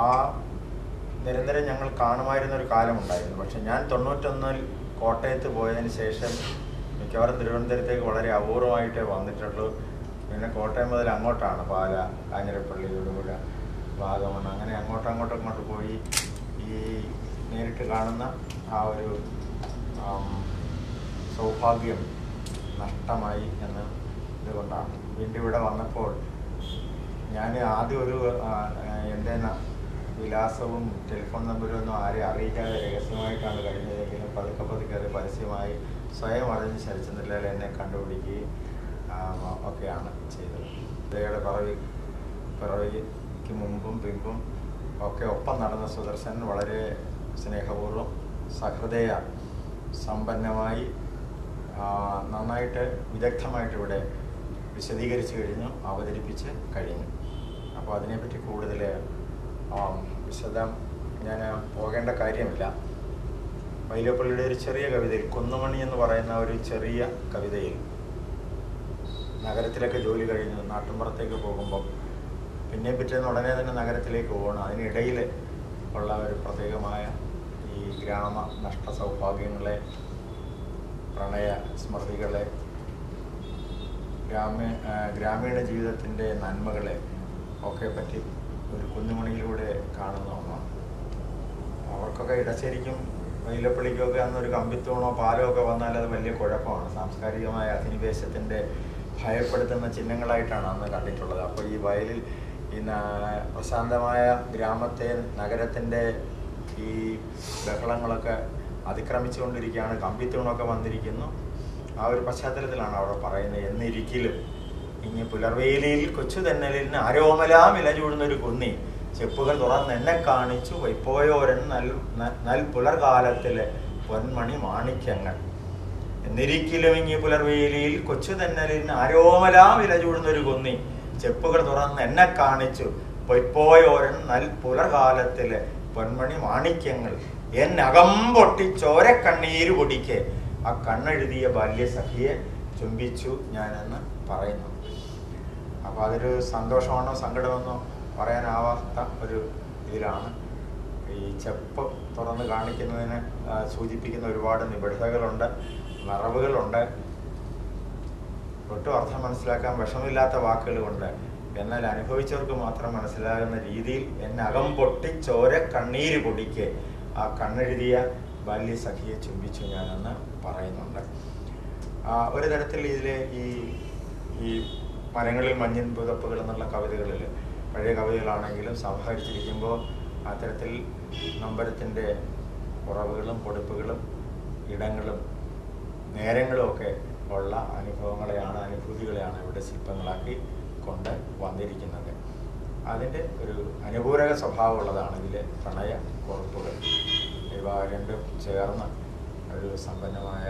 ആ നിരന്തരം ഞങ്ങൾ കാണുമായിരുന്നൊരു കാലമുണ്ടായിരുന്നു. പക്ഷെ ഞാൻ 91 കോട്ടയത്ത് പോയതിന് ശേഷം മിക്കവാറും തിരുവനന്തപുരത്തേക്ക് വളരെ അപൂർവമായിട്ടേ വന്നിട്ടുള്ളൂ. പിന്നെ കോട്ടയം മുതൽ അങ്ങോട്ടാണ്, പാല, കാഞ്ഞിരപ്പള്ളി, തൊടുപുഴ, വാഗമൺ, അങ്ങനെ അങ്ങോട്ട് പോയി ഈ നേരിട്ട് കാണുന്ന ആ ഒരു സൗഭാഗ്യം നഷ്ടമായി എന്ന് ഇതുകൊണ്ടാണ്. വീണ്ടും ഇവിടെ വന്നപ്പോൾ ഞാൻ ആദ്യം ഒരു എൻ്റെ വിലാസവും ടെലിഫോൺ നമ്പരും ഒന്നും ആരെയും അറിയിക്കാതെ രഹസ്യമായിട്ടാണ് കഴിഞ്ഞതെങ്കിലും പതുക്കെ അത് പരസ്യമായി സ്വയം അറിഞ്ഞ് ശരത്ചന്ദ്രൻ എന്നെ കണ്ടുപിടിക്കുകയും ഒക്കെയാണ് ചെയ്തത്. ഇതയുടെ പിറവിക്ക് മുമ്പും പിമ്പും ഒക്കെ ഒപ്പം നടന്ന സുദർശൻ വളരെ സ്നേഹപൂർവ്വം സഹൃദയ സമ്പന്നമായി നന്നായിട്ട് വിദഗ്ധമായിട്ട് ഇവിടെ വിശദീകരിച്ച് കഴിഞ്ഞു, അവതരിപ്പിച്ച് കഴിഞ്ഞു. അപ്പോൾ അതിനെപ്പറ്റി കൂടുതൽ വിശദം ഞാൻ പോകേണ്ട കാര്യമില്ല. വൈലോപ്പള്ളിയുടെ ഒരു ചെറിയ കവിതയിൽ, കുന്നുമണി എന്ന് പറയുന്ന ഒരു ചെറിയ കവിതയിൽ, നഗരത്തിലൊക്കെ ജോലി കഴിഞ്ഞ് നാട്ടിൻപുറത്തേക്ക് പോകുമ്പം പിന്നെ പിറ്റേന്ന് ഉടനെ തന്നെ നഗരത്തിലേക്ക് പോകണം. അതിനിടയിൽ ഉള്ള ഒരു പ്രത്യേകമായ ഈ ഗ്രാമ നഷ്ട സൗഭാഗ്യങ്ങളെ, പ്രണയ സ്മൃതികളെ, ഗ്രാമീണ ജീവിതത്തിൻ്റെ നന്മകളെ ഒക്കെ പറ്റി ഒരു കുഞ്ഞുമണിയിലൂടെ കാണുന്ന ഒന്നാണ്. അവർക്കൊക്കെ ഇടശ്ശേരിക്കും വൈലപ്പള്ളിക്കൊക്കെ അന്നൊരു കമ്പിത്തൂണോ പാലോ ഒക്കെ വന്നാൽ അത് വലിയ കുഴപ്പമാണ്. സാംസ്കാരികമായ അധിനിവേശത്തിൻ്റെ ഭയപ്പെടുത്തുന്ന ചിഹ്നങ്ങളായിട്ടാണ് അന്ന് കണ്ടിട്ടുള്ളത്. അപ്പോൾ ഈ വയലിൽ ഈ പ്രശാന്തമായ ഗ്രാമത്തെ നഗരത്തിൻ്റെ ഈ ബഹളങ്ങളൊക്കെ അതിക്രമിച്ചുകൊണ്ടിരിക്കുകയാണ്. കമ്പിത്തൂണൊക്കെ വന്നിരിക്കുന്നു. ആ ഒരു പശ്ചാത്തലത്തിലാണ് അവിടെ പറയുന്നത്, എന്നിരിക്കലും ഇനി പുലർവേലിയിൽ കൊച്ചു തെന്നലിന് ആരോമലാം ഇല ചൂടുന്നൊരു കുന്നി ചെപ്പുകൾ തുറന്ന് എന്നെ കാണിച്ചു വൈപ്പോയോരൻ നൽ പുലർകാലത്തിലെ പൊന്മണി മാണിക്യങ്ങൾ. എന്നിരിക്കിലുമിങ്ങി പുലർവേലിയിൽ കൊച്ചു തെന്നലിന് ആരോമലാ വില ചൂടുന്നൊരു കുന്നി. ചെപ്പുകൾ തുറന്ന് എന്നെ കാണിച്ചു പൊയ്പോയോരൻ നൽ പുലർകാലത്തിലെ പൊന്മണി മാണിക്യങ്ങൾ. എന്നകം പൊട്ടി ചോരക്കണ്ണീര് പൊടിക്കെ ആ കണ്ണെഴുതിയ ബാല്യസഖിയെ ചുംബിച്ചു ഞാനെന്ന് പറയുന്നു. അപ്പോൾ അതൊരു സന്തോഷമാണോ സങ്കടമെന്നോ പറയാനാവാത്ത ഒരു ഇതിലാണ്. ഈ ചെപ്പ് തുറന്ന് കാണിക്കുന്നതിന് സൂചിപ്പിക്കുന്ന ഒരുപാട് നിബിഡതകളുണ്ട്, നിറവുകളുണ്ട്, ഒട്ടും അർത്ഥം മനസ്സിലാക്കാൻ വിഷമില്ലാത്ത വാക്കുകളുമുണ്ട്. എന്നാൽ അനുഭവിച്ചവർക്ക് മാത്രം മനസ്സിലാകുന്ന രീതിയിൽ എന്നകം പൊട്ടി ചോര കണ്ണീര് പൊടിക്കെ ആ കണ്ണെഴുതിയ ബാല്യസഖിയെ ചുംബിച്ചു ഞാനെന്ന് പറയുന്നുണ്ട്. ഒരു തരത്തിൽ ഇതിലെ ഈ മരങ്ങളിൽ മഞ്ഞിൻ പുതപ്പുകൾ എന്നുള്ള കവിതകളിൽ, പഴയ കവിതകളാണെങ്കിലും സമാഹരിച്ചിരിക്കുമ്പോൾ അത്തരത്തിൽ നൊമ്പരത്തിൻ്റെ കുറവുകളും പൊടിപ്പുകളും ഇടങ്ങളും നേരങ്ങളും ഒക്കെ ഉള്ള അനുഭവങ്ങളെയാണ്, അനുഭൂതികളെയാണ് ഇവിടെ ശില്പങ്ങളാക്കി കൊണ്ട് വന്നിരിക്കുന്നത്. അതിൻ്റെ ഒരു അനുപൂരക സ്വഭാവമുള്ളതാണ് ഇതിലെ പ്രണയ കുറിപ്പുകൾ. ഇവ രണ്ടും ചേർന്ന് ഒരു സമ്പന്നമായ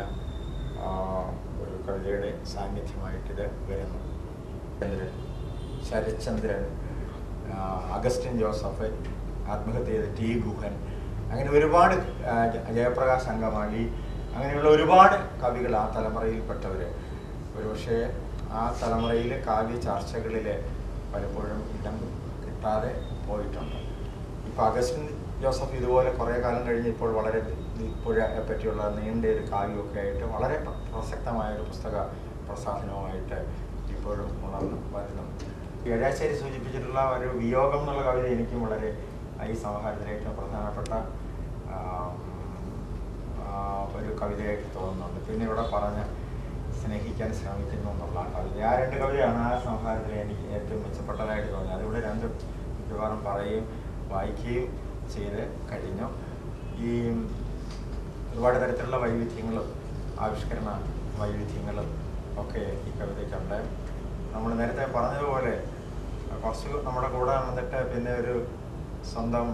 ഒരു കവിതയുടെ സാന്നിധ്യമായിട്ടിത് വരുന്നു. ശരത്ചന്ദ്രൻ, അഗസ്റ്റിൻ ജോസഫ്, ആത്മഹത്യ ചെയ്ത ടി ഗുഹൻ, അങ്ങനെ ഒരുപാട്, ജയപ്രകാശ് അങ്കമാലി, അങ്ങനെയുള്ള ഒരുപാട് കവികൾ ആ തലമുറയിൽപ്പെട്ടവർ ഒരുപക്ഷെ ആ തലമുറയിലെ കാവ്യ ചർച്ചകളിൽ പലപ്പോഴും ഇടം കിട്ടാതെ പോയിട്ടുണ്ട്. ഇപ്പോൾ അഗസ്റ്റിൻ ജോസഫ് ഇതുപോലെ കുറേ കാലം കഴിഞ്ഞ് ഇപ്പോൾ വളരെ പുഴയെ പറ്റിയുള്ള നീണ്ട ഒരു കാവ്യമൊക്കെ ആയിട്ട് വളരെ പ്രസക്തമായൊരു പുസ്തക പ്രസാധനവുമായിട്ട് ഇപ്പോഴും ഉണർന്നു വരുന്നു. ഏഴാശ്ശേരി സൂചിപ്പിച്ചിട്ടുള്ള ഒരു വിയോഗം എന്നുള്ള കവിത എനിക്കും വളരെ ഈ സമാഹാരത്തിലെ ഏറ്റവും പ്രധാനപ്പെട്ട ഒരു കവിതയായിട്ട് തോന്നുന്നുണ്ട്. പിന്നെ ഇവിടെ പറഞ്ഞ് സ്നേഹിക്കാൻ ശ്രമിക്കുന്നു എന്നുള്ള കവിത, ആ രണ്ട് കവിതയാണ് ആ സമാഹാരത്തിലെ എനിക്ക് ഏറ്റവും മെച്ചപ്പെട്ടതായിട്ട് തോന്നിയത്. അതിവിടെ രണ്ടും മിക്കവാറും പറയുകയും വായിക്കുകയും ചെയ്ത് കഴിഞ്ഞു. ഈ ഒരുപാട് തരത്തിലുള്ള വൈവിധ്യങ്ങളും ആവിഷ്കരണ വൈവിധ്യങ്ങളും ഒക്കെ ഈ കവിതയ്ക്കുണ്ട്. നമ്മൾ നേരത്തെ പറഞ്ഞതുപോലെ കുറച്ച് നമ്മുടെ കൂടെ വന്നിട്ട് പിന്നെ ഒരു സ്വന്തം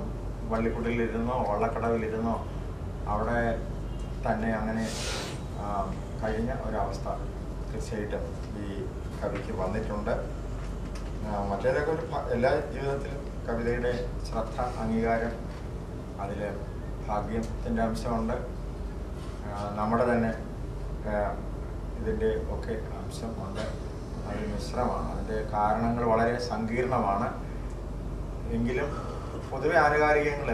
വള്ളിക്കുടിലിരുന്നോ വള്ളക്കടവിലിരുന്നോ അവിടെ തന്നെ അങ്ങനെ കഴിഞ്ഞ ഒരവസ്ഥ തീർച്ചയായിട്ടും ഈ കവിക്ക് വന്നിട്ടുണ്ട്. മറ്റേതൊക്കെ ഒരു എല്ലാ ജീവിതത്തിലും കവിതയുടെ ശ്രദ്ധ, അംഗീകാരം, അതിൽ ഭാഗ്യത്തിൻ്റെ അംശമുണ്ട്, നമ്മുടെ തന്നെ ഇതിൻ്റെ ഒക്കെ അംശമുണ്ട്. അത് മിശ്രമാണ്, അതിൻ്റെ കാരണങ്ങൾ വളരെ സങ്കീർണമാണ്. എങ്കിലും പൊതുവെ ആനുകാലികങ്ങൾ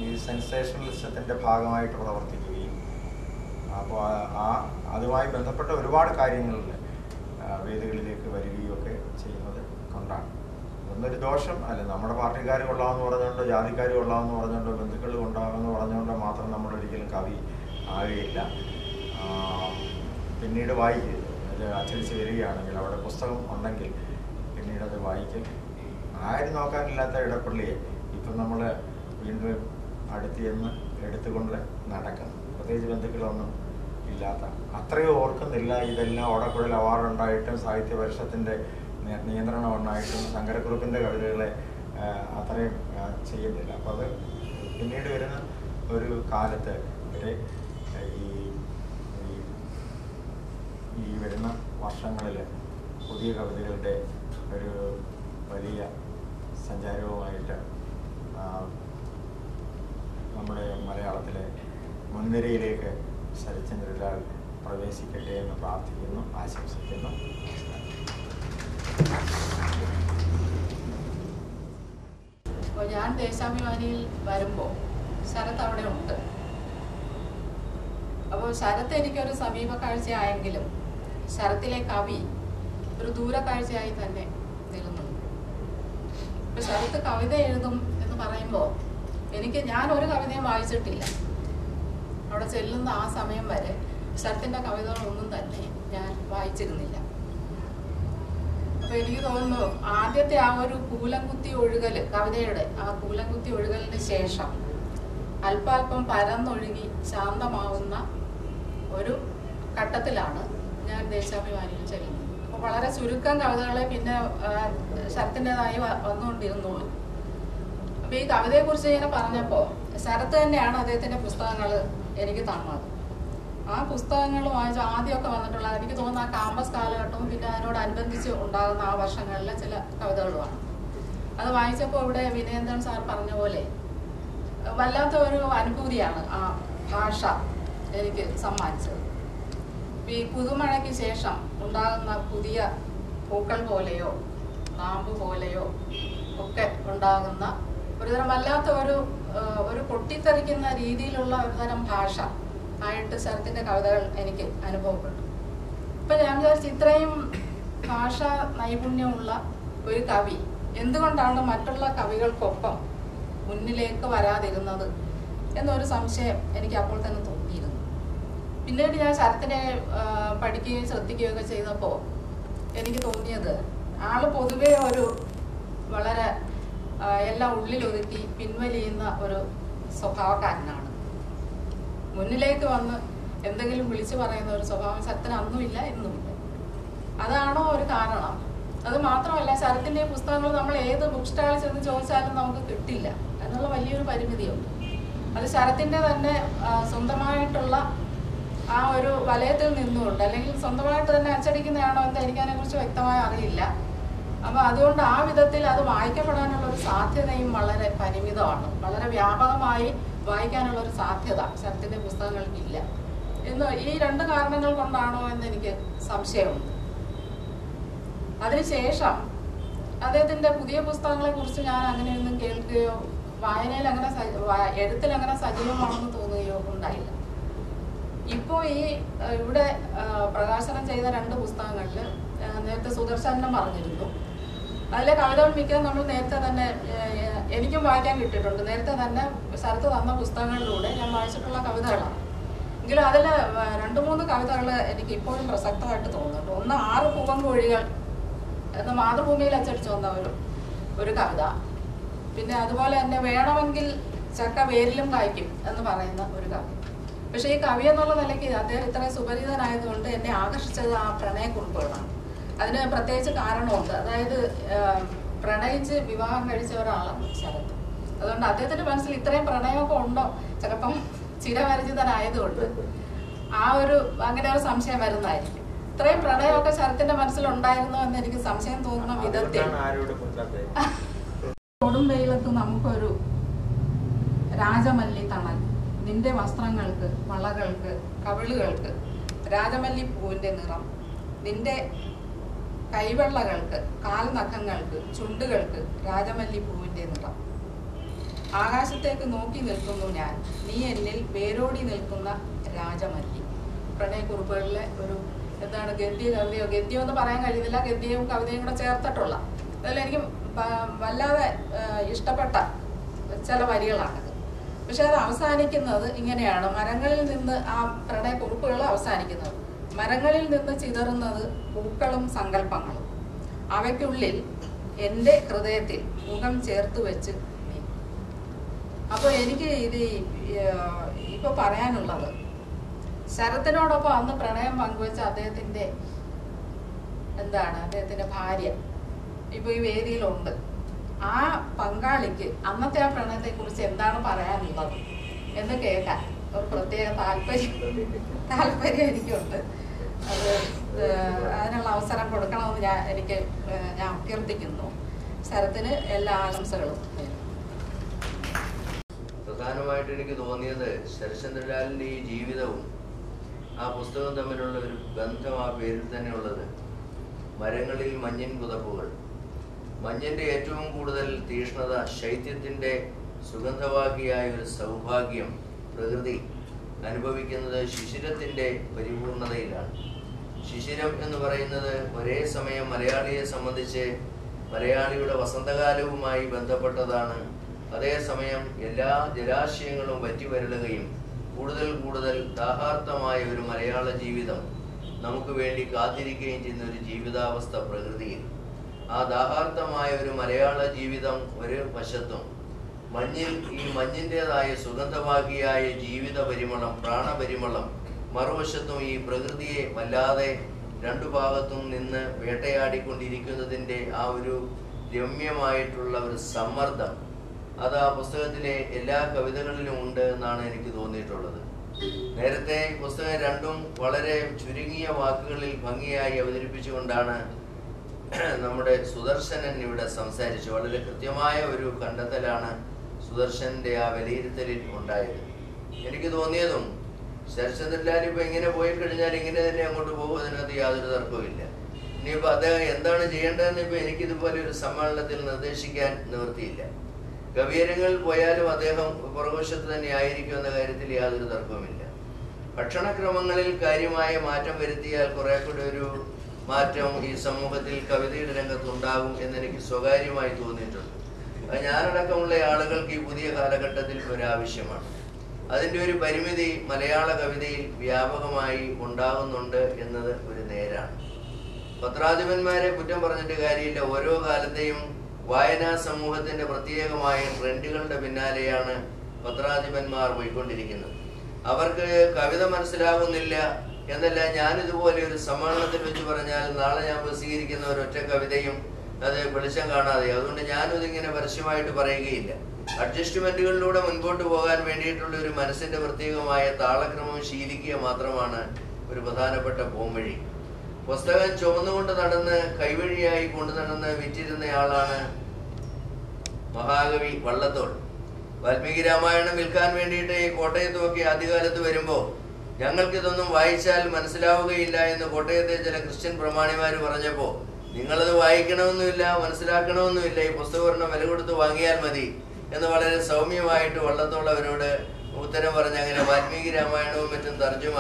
ഈ സെൻസേഷണലിസത്തിൻ്റെ ഭാഗമായിട്ട് പ്രവർത്തിക്കുകയും അപ്പോൾ അതുമായി ബന്ധപ്പെട്ട ഒരുപാട് കാര്യങ്ങളിൽ വേദികളിലേക്ക് വരികയും ഒക്കെ ചെയ്യുന്നത് കൊണ്ടാണ്. ഒന്നൊരു ദോഷം അല്ല, നമ്മുടെ പാർട്ടിക്കാർ കൊള്ളാമെന്ന് പറഞ്ഞുകൊണ്ടോ ജാതിക്കാർ കൊള്ളാമെന്ന് പറഞ്ഞുകൊണ്ടോ ബന്ധുക്കൾ കൊണ്ടാമെന്ന് പറഞ്ഞുകൊണ്ടോ മാത്രം നമ്മളൊരിക്കലും കവി ആകുകയില്ല. പിന്നീട് വായിക്കും, അച്ചടിച്ച് വരികയാണെങ്കിൽ അവിടെ പുസ്തകം ഉണ്ടെങ്കിൽ പിന്നീട് അത് വായിക്കും. ആരും നോക്കാനില്ലാത്ത ഇടപ്പള്ളിയെ ഇപ്പം നമ്മൾ വീണ്ടും അടുത്തിയെന്ന് എടുത്തുകൊണ്ട് നടക്കുന്നു. പ്രത്യേകിച്ച് ബന്ധുക്കളൊന്നും ഇല്ലാത്ത, അത്രയും ഓർക്കുന്നില്ല. ഇതെല്ലാം ഓടക്കുഴൽ അവാർഡ് ഉണ്ടായിട്ടും സാഹിത്യ പരിഷത്തിൻ്റെ നിയന്ത്രണം ഉണ്ടായിട്ടും ശങ്കരക്കുറുപ്പിൻ്റെ കവിതകളെ അത്രയും ചെയ്യുന്നില്ല. അപ്പോൾ അത് പിന്നീട് വരുന്ന ഒരു കാലത്ത് വരെ ഈ വരുന്ന വർഷങ്ങളിൽ പുതിയ കവിതകളുടെ ഒരു വലിയ സഞ്ചാരവുമായിട്ട് നമ്മുടെ മലയാളത്തിലെ മുൻനിരയിലേക്ക് ശരത്ചന്ദ്രലാൽ പ്രവേശിക്കട്ടെ എന്ന് പ്രാർത്ഥിക്കുന്നു, ആശംസിക്കുന്നു. അപ്പോൾ ഞാൻ ദേശാഭിമാനിയിൽ വരുമ്പോൾ ശരത്ത് അവിടെ ഉണ്ട്. അപ്പോൾ ശരത്ത് എനിക്കൊരു സമീപ കാഴ്ചയായെങ്കിലും ശരത്തിലെ കവി ഒരു ദൂരക്കാഴ്ചയായി തന്നെ നിൽക്കുന്നു. ഇപ്പൊ ശരത്ത് കവിത എഴുതും എന്ന് പറയുമ്പോൾ ഞാൻ ഒരു കവിതയും വായിച്ചിട്ടില്ല. അവിടെ ചെല്ലുന്ന ആ സമയം വരെ ശരത്തിന്റെ കവിതകളൊന്നും തന്നെ ഞാൻ വായിച്ചിരുന്നില്ല. അപ്പൊ എനിക്ക് തോന്നുന്നു ആദ്യത്തെ ആ ഒരു കൂലംകുത്തി ഒഴുകൽ, കവിതയുടെ ആ കൂലംകുത്തി ഒഴുകലിന് ശേഷം അല്പാൽപ്പം പരന്നൊഴുകി ശാന്തമാവുന്ന ഒരു ഘട്ടത്തിലാണ് ഞാൻ ദേശാഭിമാനിയിൽ ചെല്ലുന്നത്. അപ്പോൾ വളരെ ചുരുക്കം കവിതകളെ പിന്നെ ശരത്തിൻ്റെതായി വന്നുകൊണ്ടിരുന്നുള്ളൂ. അപ്പോൾ ഈ കവിതയെക്കുറിച്ച് ഇങ്ങനെ പറഞ്ഞപ്പോൾ ശരത്ത് തന്നെയാണ് അദ്ദേഹത്തിൻ്റെ പുസ്തകങ്ങൾ എനിക്ക് തന്നത്. ആ പുസ്തകങ്ങൾ വായിച്ച് ആദ്യമൊക്കെ വന്നിട്ടുള്ള എനിക്ക് തോന്നുന്നു ആ കാമ്പസ് കാലഘട്ടവും പിന്നെ അതിനോടനുബന്ധിച്ച് ഉണ്ടാകുന്ന ആ വർഷങ്ങളിലെ ചില കവിതകളുമാണ്. അത് വായിച്ചപ്പോൾ ഇവിടെ വിനയേന്ദ്രൻ സാർ പറഞ്ഞ പോലെ വല്ലാത്ത ഒരു അനുഭൂതിയാണ് ആ ഭാഷ എനിക്ക് സമ്മാനിച്ചത്. ഈ പുതുമഴയ്ക്ക് ശേഷം ഉണ്ടാകുന്ന പുതിയ പൂക്കൾ പോലെയോ നാമ്പ് പോലെയോ ഒക്കെ ഉണ്ടാകുന്ന ഒരുതരം വല്ലാത്ത ഒരു പൊട്ടിത്തെറിക്കുന്ന രീതിയിലുള്ള ഒരുതരം ഭാഷ ആയിട്ട് ശരത്തിൻ്റെ കവിതകൾ എനിക്ക് അനുഭവപ്പെട്ടു. ഇപ്പം ഞാൻ വിചാരിച്ചു ഇത്രയും ഭാഷാ നൈപുണ്യമുള്ള ഒരു കവി എന്തുകൊണ്ടാണ് മറ്റുള്ള കവികൾക്കൊപ്പം മുന്നിലേക്ക് വരാതിരുന്നത് എന്നൊരു സംശയം എനിക്ക് അപ്പോൾ തന്നെ തോന്നിയിരുന്നു. പിന്നീട് ഞാൻ ശരത്തിനെ പഠിക്കുകയും ശ്രദ്ധിക്കുകയൊക്കെ ചെയ്തപ്പോൾ എനിക്ക് തോന്നിയത് ആള് പൊതുവേ ഒരു വളരെ എല്ലാം ഉള്ളിലൊതുക്കി പിൻവലിയുന്ന ഒരു സ്വഭാവക്കാരനാണ്. മുന്നിലേക്ക് വന്ന് എന്തെങ്കിലും വിളിച്ചു പറയുന്ന ഒരു സ്വഭാവം ശരത്തിന് അന്നുമില്ല ഇന്നുമില്ല. അതാണോ ഒരു കാരണം? അത് മാത്രമല്ല ശരത്തിൻ്റെ പുസ്തകങ്ങൾ നമ്മൾ ഏത് ബുക്ക് സ്റ്റാളിൽ ചെന്ന് ചോദിച്ചാലും നമുക്ക് കിട്ടില്ല എന്നുള്ള വലിയൊരു പരിമിതിയുണ്ട്. അത് ശരത്തിൻ്റെ തന്നെ സ്വന്തമായിട്ടുള്ള ആ ഒരു വലയത്തിൽ നിന്നുകൊണ്ട് അല്ലെങ്കിൽ സ്വന്തമായിട്ട് തന്നെ അച്ചടിക്കുന്നതാണോ എന്താ എനിക്കതിനെക്കുറിച്ച് വ്യക്തമായി അറിയില്ല. അപ്പോൾ അതുകൊണ്ട് ആ വിധത്തിൽ അത് വായിക്കപ്പെടാനുള്ള ഒരു സാധ്യതയും വളരെ പരിമിതമാണ്. വളരെ വ്യാപകമായി വായിക്കാനുള്ള ഒരു സാധ്യത ശരത്തിൻ്റെ പുസ്തകങ്ങൾക്കില്ല എന്ന് ഈ രണ്ട് കാരണങ്ങൾ കൊണ്ടാണോ എന്ന് എനിക്ക് സംശയമുണ്ട്. അതിനുശേഷം അദ്ദേഹത്തിൻ്റെ പുതിയ പുസ്തകങ്ങളെ കുറിച്ച് ഞാൻ അങ്ങനെയൊന്നും കേൾക്കുകയോ വായനയിൽ അങ്ങനെ എഴുത്തിൽ അങ്ങനെ സജീവമാണെന്ന് തോന്നുകയോ ഉണ്ടായില്ല. ഇപ്പോൾ ഈ ഇവിടെ പ്രകാശനം ചെയ്ത 2 പുസ്തകങ്ങളിൽ നേരത്തെ സുദർശനം പറഞ്ഞിരുന്നു. അതിലെ കവിതകൾ മിക്കതും നമ്മൾ നേരത്തെ തന്നെ എനിക്കും വായിക്കാൻ കിട്ടിയിട്ടുണ്ട്. നേരത്തെ തന്നെ ശരത്ത് തന്ന പുസ്തകങ്ങളിലൂടെ ഞാൻ വായിച്ചിട്ടുള്ള കവിതകളാണ്. എങ്കിലും അതിൽ 2-3 കവിതകൾ എനിക്ക് ഇപ്പോഴും പ്രസക്തമായിട്ട് തോന്നുന്നുണ്ട്. ഒന്ന് 6 പൂവൻകോഴികൾ എന്ന മാതൃഭൂമിയിൽ അച്ചടിച്ചു വന്ന ഒരു കവിത. പിന്നെ അതുപോലെ തന്നെ വേണമെങ്കിൽ ചക്ക വേരിലും കായ്ക്കും എന്ന് പറയുന്ന ഒരു കവി. പക്ഷേ ഈ കവി എന്നുള്ള നിലയ്ക്ക് അദ്ദേഹം ഇത്രയും സുപരിചിതനായതുകൊണ്ട് എന്നെ ആകർഷിച്ചത് ആ പ്രണയക്കുറിപ്പുകളാണ്. അതിന് പ്രത്യേകിച്ച് കാരണമുണ്ട്. അതായത് പ്രണയിച്ച് വിവാഹം കഴിച്ച ഒരാളാണ് ശരത്ത്. അതുകൊണ്ട് അദ്ദേഹത്തിൻ്റെ മനസ്സിൽ ഇത്രയും പ്രണയമൊക്കെ ഉണ്ടോ, ചിലപ്പം ചിരപരിചിതനായതുകൊണ്ട് അങ്ങനെ ഒരു സംശയം വരുന്നതായിരിക്കും. ഇത്രയും പ്രണയമൊക്കെ ശരത്തിന്റെ മനസ്സിലുണ്ടായിരുന്നോ എന്ന് എനിക്ക് സംശയം തോന്നുന്ന വിധത്തിൽ കൊടും വെയിലത്ത് നമുക്കൊരു രാജമല്ലി തണൽ, നിന്റെ വസ്ത്രങ്ങൾക്ക്, വളകൾക്ക്, കവിളുകൾക്ക് രാജമല്ലി പൂവിന്റെ നിറം, നിന്റെ കൈവെള്ളകൾക്ക്, കാൽനഖങ്ങൾക്ക്, ചുണ്ടുകൾക്ക് രാജമല്ലി പൂവിന്റെ നിറം. ആകാശത്തേക്ക് നോക്കി നിൽക്കുന്നു ഞാൻ, നീ എന്നിൽ വേരോടി നിൽക്കുന്ന രാജമല്ലി. പ്രണയക്കുറിപ്പുകളിലെ ഒരു എന്താണ് ഗദ്യ കവിതയോ, ഗദ്യം എന്ന് പറയാൻ കഴിയുന്നില്ല, ഗദ്യവും കവിതയും കൂടെ ചേർത്തിട്ടുള്ള അതിലെനിക്ക് വല്ലാതെ ഇഷ്ടപ്പെട്ട ചില വരികളാണിത്. പക്ഷെ അത് അവസാനിക്കുന്നത് ഇങ്ങനെയാണ്. മരങ്ങളിൽ നിന്ന് ആ പ്രണയക്കുറിപ്പുകൾ അവസാനിക്കുന്നത്, മരങ്ങളിൽ നിന്ന് ചിതറുന്നത് പൂക്കളും സങ്കല്പങ്ങളും, അവയ്ക്കുള്ളിൽ എൻ്റെ ഹൃദയത്തിൽ മുഖം ചേർത്ത് വെച്ച് നീ. അപ്പോൾ എനിക്ക് ഇത് ഇപ്പോൾ പറയാനുള്ളത്, ശരത്തിനോടൊപ്പം അന്ന് പ്രണയം പങ്കുവെച്ച അദ്ദേഹത്തിൻ്റെ ഭാര്യ ഇപ്പോൾ ഈ വേദിയിലുണ്ട്. ആ പങ്കാളിക്ക് അന്നത്തെ ആ പ്രണയത്തെക്കുറിച്ച് എന്താണ് പറയാനുള്ളത് എന്ന് കേൾക്കാൻ ഒരു പ്രത്യേക താല്പര്യം എനിക്കുണ്ട്. അത് അതിനുള്ള അവസരം കൊടുക്കണമെന്ന് ഞാൻ അഭ്യർത്ഥിക്കുന്നു. ശരത്തിന് എല്ലാ ആശംസകളും. പ്രധാനമായിട്ട് എനിക്ക് തോന്നിയത് ശരത്ചന്ദ്രലാലിൻ്റെ ഈ ജീവിതവും ആ പുസ്തകവും തമ്മിലുള്ള ഒരു ബന്ധം ആ പേരിൽ തന്നെ ഉള്ളത്. മരങ്ങളിൽ മഞ്ഞിൻ പുതപ്പുകൾ, മഞ്ഞിൻ്റെ ഏറ്റവും കൂടുതൽ തീഷ്ണത, ശൈത്യത്തിൻ്റെ സുഗന്ധവാഹിയായ ഒരു സൗഭാഗ്യം പ്രകൃതി അനുഭവിക്കുന്നത് ശിശിരത്തിൻ്റെ പരിപൂർണതയിലാണ്. ശിശിരം എന്ന് പറയുന്നത് ഒരേ സമയം മലയാളിയെ സംബന്ധിച്ച് മലയാളിയുടെ വസന്തകാലവുമായി ബന്ധപ്പെട്ടതാണ്. അതേസമയം എല്ലാ ജലാശയങ്ങളും വറ്റിവരളുകയും കൂടുതൽ ദാഹാർത്തമായ ഒരു മലയാള ജീവിതം നമുക്ക് വേണ്ടി കാത്തിരിക്കുകയും ചെയ്യുന്ന ഒരു ജീവിതാവസ്ഥ പ്രകൃതിയിൽ. ആ ദാഹാർത്തമായ ഒരു മലയാള ജീവിതം ഒരു വശത്തും ഈ മഞ്ഞിൻ്റെതായ സുഗന്ധവാഹിയായ ജീവിത പരിമളം, പ്രാണപരിമളം മറുവശത്തും ഈ പ്രകൃതിയെ വല്ലാതെ രണ്ടു ഭാഗത്തും നിന്ന് വേട്ടയാടിക്കൊണ്ടിരിക്കുന്നതിൻ്റെ ആ ഒരു രമ്യമായിട്ടുള്ള ഒരു സമ്മർദ്ദം അത് ആ പുസ്തകത്തിലെ എല്ലാ കവിതകളിലും ഉണ്ട് എന്നാണ് എനിക്ക് തോന്നിയിട്ടുള്ളത്. നേരത്തെ പുസ്തകം രണ്ടും വളരെ ചുരുങ്ങിയ വാക്കുകളിൽ ഭംഗിയായി അവതരിപ്പിച്ചുകൊണ്ടാണ് നമ്മുടെ സുദർശനൻ ഇവിടെ സംസാരിച്ചു. വളരെ കൃത്യമായ ഒരു കണ്ടെത്തലാണ് സുദർശന്റെ ആ വിലയിരുത്തലിൽ ഉണ്ടായത്. എനിക്ക് തോന്നിയതും ശരത്ചന്ദ്രലാൽ ഇപ്പൊ ഇങ്ങനെ പോയി കഴിഞ്ഞാൽ ഇങ്ങനെ തന്നെ അങ്ങോട്ട് പോകും, അതിനകത്ത് യാതൊരു തർക്കവുമില്ല. ഇനിയിപ്പോൾ അദ്ദേഹം എന്താണ് ചെയ്യേണ്ടതെന്ന് ഇപ്പൊ എനിക്കിതുപോലെ ഒരു സമ്മേളനത്തിൽ നിർദ്ദേശിക്കാൻ നിവൃത്തിയില്ല. കവിയരങ്ങളിൽ പോയാലും അദ്ദേഹം പുറകുവശത്ത് തന്നെ ആയിരിക്കും എന്ന കാര്യത്തിൽ യാതൊരു തർക്കവുമില്ല. ഭക്ഷണക്രമങ്ങളിൽ കാര്യമായ മാറ്റം വരുത്തിയാൽ കുറെ കൂടി ഒരു മാറ്റം ഈ സമൂഹത്തിൽ കവിതയുടെ രംഗത്തുണ്ടാകും എന്നെനിക്ക് സ്വകാര്യമായി തോന്നിയിട്ടുണ്ട്. അത് ഞാനടക്കമുള്ള ആളുകൾക്ക് ഈ പുതിയ കാലഘട്ടത്തിൽ ഒരാവശ്യമാണ്. അതിൻ്റെ ഒരു പരിമിതി മലയാള കവിതയിൽ വ്യാപകമായി ഉണ്ടാകുന്നുണ്ട് എന്നത് ഒരു നേരാണ്. പത്രാധിപന്മാരെ കുറ്റം പറഞ്ഞിട്ട് കാര്യമില്ല. ഓരോ കാലത്തെയും വായനാ സമൂഹത്തിന്റെ പ്രത്യേകമായ ട്രെൻഡുകളുടെ പിന്നാലെയാണ് പത്രാധിപന്മാർ പോയിക്കൊണ്ടിരിക്കുന്നത്. അവർക്ക് കവിത മനസ്സിലാകുന്നില്ല എന്നല്ല, ഞാനിതുപോലെ ഒരു സമ്മേളനത്തിൽ വെച്ച് പറഞ്ഞാൽ നാളെ ഞാൻ പ്രസിദ്ധീകരിക്കുന്ന ഒരൊറ്റ കവിതയും അത് വെളിച്ചം കാണാതെ, അതുകൊണ്ട് ഞാനും ഇതിങ്ങനെ പരസ്യമായിട്ട് പറയുകയില്ല. അഡ്ജസ്റ്റ്മെന്റുകളിലൂടെ മുൻപോട്ട് പോകാൻ വേണ്ടിയിട്ടുള്ള ഒരു മനസ്സിന്റെ പ്രത്യേകമായ താളക്രമം ശീലിക്കുക മാത്രമാണ് ഒരു പ്രധാനപ്പെട്ട പോംവഴി. പുസ്തകം ചുമന്നുകൊണ്ട് നടന്ന് കൈവഴിയായി കൊണ്ടു നടന്ന് വിറ്റിരുന്നയാളാണ് മഹാകവി വള്ളത്തോൾ. വാൽമീകി രാമായണം വിൽക്കാൻ വേണ്ടിയിട്ട് ഈ കോട്ടയത്തുമൊക്കെ ആദ്യകാലത്ത് വരുമ്പോൾ ഞങ്ങൾക്കിതൊന്നും വായിച്ചാൽ മനസ്സിലാവുകയില്ല എന്ന് കോട്ടയത്തെ ചില ക്രിസ്ത്യൻ പ്രമാണിമാർ പറഞ്ഞപ്പോൾ, നിങ്ങളത് വായിക്കണമെന്നുമില്ല, മനസ്സിലാക്കണമെന്നുമില്ല, ഈ പുസ്തകം വില കൊടുത്ത് വാങ്ങിയാൽ മതി എന്ന് വളരെ സൗമ്യമായിട്ട് വള്ളത്തോൾ അവരോട് ഉത്തരം പറഞ്ഞ് അങ്ങനെ വാൽമീകി രാമായണവും മറ്റും തർജ്ജമ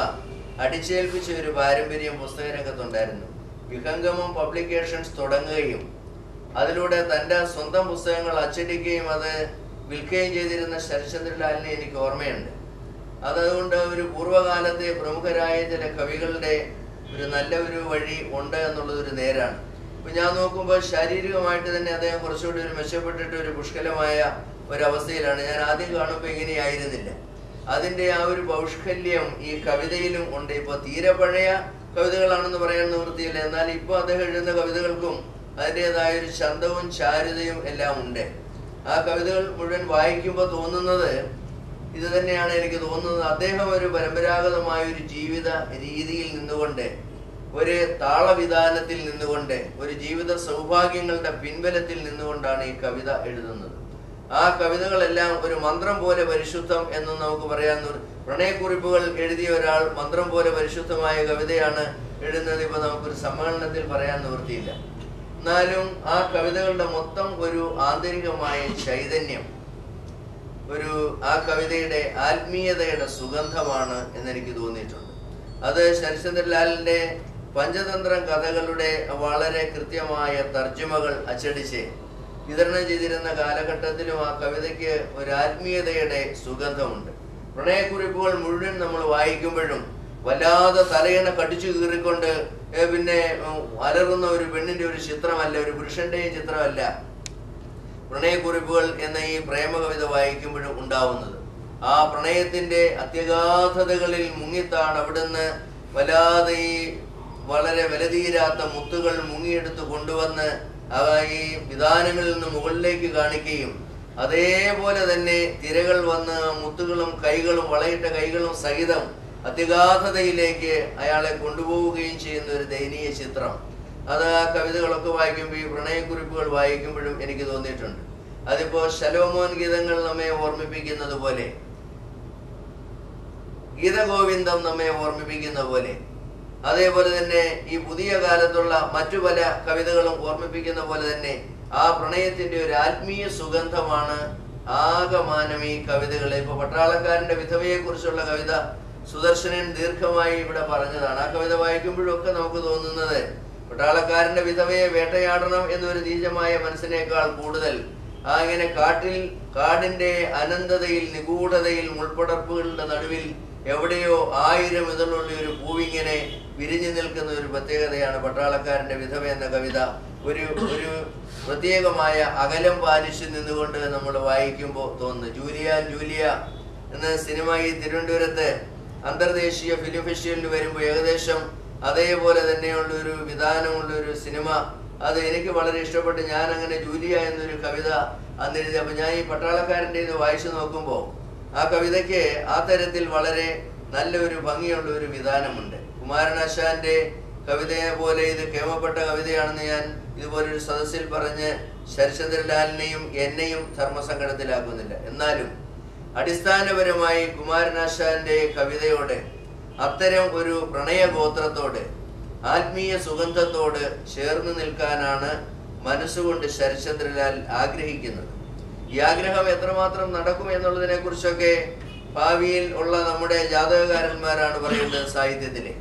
അടിച്ചേൽപ്പിച്ച ഒരു പാരമ്പര്യം പുസ്തക രംഗത്തുണ്ടായിരുന്നു. വിഹംഗമം പബ്ലിക്കേഷൻസ് തുടങ്ങുകയും അതിലൂടെ തൻ്റെ സ്വന്തം പുസ്തകങ്ങൾ അച്ചടിക്കുകയും അത് വിൽക്കുകയും ചെയ്തിരുന്ന ശരത്ചന്ദ്രലാലിനെ എനിക്ക് ഓർമ്മയുണ്ട്. അതുകൊണ്ട് ഒരു പൂർവ്വകാലത്തെ പ്രമുഖരായ ചില കവികളുടെ ഒരു നല്ല ഒരു വഴി ഉണ്ട് എന്നുള്ളതൊരു നേരാണ്. ഇപ്പം ഞാൻ നോക്കുമ്പോൾ ശാരീരികമായിട്ട് തന്നെ അദ്ദേഹം കുറച്ചുകൂടി ഒരു മെച്ചപ്പെട്ടിട്ട് ഒരു പുഷ്കലമായ ഒരവസ്ഥയിലാണ്. ഞാൻ ആദ്യം കാണുമ്പോൾ ഇങ്ങനെയായിരുന്നില്ല. അതിൻ്റെ ആ ഒരു പൗഷ്കല്യം ഈ കവിതയിലും ഉണ്ട്. ഇപ്പോൾ തീരെ പഴയ കവിതകളാണെന്ന് പറയാൻ നിവൃത്തിയില്ല, എന്നാൽ ഇപ്പോൾ അദ്ദേഹം എഴുതുന്ന കവിതകൾക്കും അതിൻ്റെതായ ഒരു ചന്തവും ചാരുതയും എല്ലാം ഉണ്ട്. ആ കവിതകൾ മുഴുവൻ വായിക്കുമ്പോൾ തോന്നുന്നത് ഇത് തന്നെയാണ് എനിക്ക് തോന്നുന്നത്. അദ്ദേഹം ഒരു പരമ്പരാഗതമായ ഒരു ജീവിത രീതിയിൽ നിന്നുകൊണ്ട്, ഒരു താളവിധാനത്തിൽ നിന്നുകൊണ്ട്, ഒരു ജീവിത സൗഭാഗ്യങ്ങളുടെ പിൻബലത്തിൽ നിന്നുകൊണ്ടാണ് ഈ കവിത എഴുതുന്നത്. ആ കവിതകളെല്ലാം ഒരു മന്ത്രം പോലെ പരിശുദ്ധം എന്ന് നമുക്ക് പറയാൻ. പ്രണയക്കുറിപ്പുകൾ എഴുതിയ ഒരാൾ മന്ത്രം പോലെ പരിശുദ്ധമായ കവിതയാണ് എഴുതുന്നത് ഇപ്പൊ നമുക്കൊരു സമ്മേളനത്തിൽ പറയാൻ നിവൃത്തിയില്ല. എന്നാലും ആ കവിതകളുടെ മൊത്തം ഒരു ആന്തരികമായ ചൈതന്യം, ഒരു ആ കവിതയുടെ ആത്മീയതയുടെ സുഗന്ധമാണ് എന്നെനിക്ക് തോന്നിയിട്ടുണ്ട്. അത് ശരത്ചന്ദ്രലാലിന്റെ പഞ്ചതന്ത്രം കഥകളുടെ വളരെ കൃത്യമായ തർജ്ജമകൾ അച്ചടിച്ച് വിതരണം ചെയ്തിരുന്ന കാലഘട്ടത്തിലും ആ കവിതയ്ക്ക് ഒരു ആത്മീയതയുടെ സുഗന്ധമുണ്ട്. പ്രണയക്കുറിപ്പുകൾ മുഴുവൻ നമ്മൾ വായിക്കുമ്പോഴും വല്ലാതെ തലയണ കടിച്ചു കീറിക്കൊണ്ട് പിന്നെ അലറുന്ന ഒരു പെണ്ണിന്റെ ഒരു ചിത്രമല്ല, ഒരു പുരുഷന്റെയും ചിത്രമല്ല പ്രണയക്കുറിപ്പുകൾ എന്ന ഈ പ്രേമ കവിത വായിക്കുമ്പോഴും ഉണ്ടാവുന്നത്. ആ പ്രണയത്തിന്റെ അത്യഗാധതകളിൽ മുങ്ങിത്താണ് അവിടുന്ന് വല്ലാതെ ഈ വളരെ വിലതീരാത്ത മുത്തുകൾ മുങ്ങിയെടുത്ത് കൊണ്ടുവന്ന് ഈ വിധാനങ്ങളിൽ നിന്ന് മുകളിലേക്ക് കാണിക്കുകയും അതേപോലെ തന്നെ തിരകൾ വന്ന് മുത്തുകളും കൈകളും വളയിട്ട കൈകളും സഹിതം അത്യഗാധതയിലേക്ക് അയാളെ കൊണ്ടുപോവുകയും ചെയ്യുന്ന ഒരു ദയനീയ ചിത്രം. അത് ആ കവിതകളൊക്കെ വായിക്കുമ്പോൾ, ഈ പ്രണയക്കുറിപ്പുകൾ വായിക്കുമ്പോഴും എനിക്ക് തോന്നിയിട്ടുണ്ട്. അതിപ്പോ ശലോമോൻ ഗീതങ്ങൾ നമ്മെ ഓർമ്മിപ്പിക്കുന്നത് പോലെ, ഗീതഗോവിന്ദം നമ്മെ ഓർമ്മിപ്പിക്കുന്ന പോലെ, അതേപോലെ തന്നെ ഈ പുതിയ കാലത്തുള്ള മറ്റു പല കവിതകളും ഓർമ്മിപ്പിക്കുന്ന പോലെ തന്നെ ആ പ്രണയത്തിന്റെ ഒരു ആത്മീയ സുഗന്ധമാണ് ആകമാനം ഈ കവിതകളെ. ഇപ്പൊ പട്ടാളക്കാരന്റെ വിധവയെ കുറിച്ചുള്ള കവിത സുദർശനൻ ദീർഘമായി ഇവിടെ പറഞ്ഞതാണ്. ആ കവിത വായിക്കുമ്പോഴൊക്കെ നമുക്ക് തോന്നുന്നത് പട്ടാളക്കാരന്റെ വിധവയെ വേട്ടയാടണം എന്നൊരു നീചമായ മനസ്സിനേക്കാൾ കൂടുതൽ ഇങ്ങനെ കാടിന്റെ അനന്തതയിൽ, നിഗൂഢതയിൽ, മുൾപ്പടർപ്പുകളുടെ നടുവിൽ എവിടെയോ 1000 ഇതളുള്ള ഒരു പൂവിങ്ങനെ വിരിഞ്ഞു നിൽക്കുന്ന ഒരു പ്രത്യേകതയാണ് പട്ടാളക്കാരന്റെ വിധവ എന്ന കവിത. ഒരു പ്രത്യേകമായ അകലം പാലിച്ചു നിന്നുകൊണ്ട് നമ്മൾ വായിക്കുമ്പോൾ തോന്നുന്നു. ജൂലിയ എന്ന സിനിമ ഈ തിരുവനന്തപുരത്ത് അന്തർദേശീയ ഫിലിം ഫെസ്റ്റിവലിന് വരുമ്പോൾ ഏകദേശം അതേപോലെ തന്നെയുള്ള ഒരു വിധാനമുള്ള ഒരു സിനിമ, അത് എനിക്ക് വളരെ ഇഷ്ടപ്പെട്ട് ഞാൻ അങ്ങനെ ജൂലിയ എന്നൊരു കവിത അന്നെഴുതി. അപ്പൊ ഞാൻ ഈ പട്ടാളക്കാരൻ്റെ ഇത് വായിച്ചു നോക്കുമ്പോൾ ആ കവിതയ്ക്ക് ആ തരത്തിൽ വളരെ നല്ലൊരു ഭംഗിയുള്ള ഒരു വിധാനമുണ്ട്. കുമാരനാശാന്റെ കവിതയെ പോലെ ഇത് കേമപ്പെട്ട കവിതയാണെന്ന് ഞാൻ ഇതുപോലൊരു സദസ്സിൽ പറഞ്ഞ് ശരചന്ദ്രലാലിനെയും എന്നെയും ധർമ്മസങ്കടത്തിലാക്കുന്നില്ല. എന്നാലും അടിസ്ഥാനപരമായി കുമാരനാശാന്റെ കവിതയോട് അത്തരം ഒരു പ്രണയഗോത്രത്തോട് ആത്മീയ സുഗന്ധത്തോട് ചേർന്ന് നിൽക്കാനാണ് മനസ്സുകൊണ്ട് ശരചന്ദ്രലാൽ ആഗ്രഹിക്കുന്നത്. ഈ ആഗ്രഹം എത്രമാത്രം നടക്കും എന്നുള്ളതിനെ കുറിച്ചൊക്കെ ഭാവിയിൽ ഉള്ള നമ്മുടെ ജാതകകാരന്മാരാണ് പറയേണ്ടത് സാഹിത്യത്തിലെ.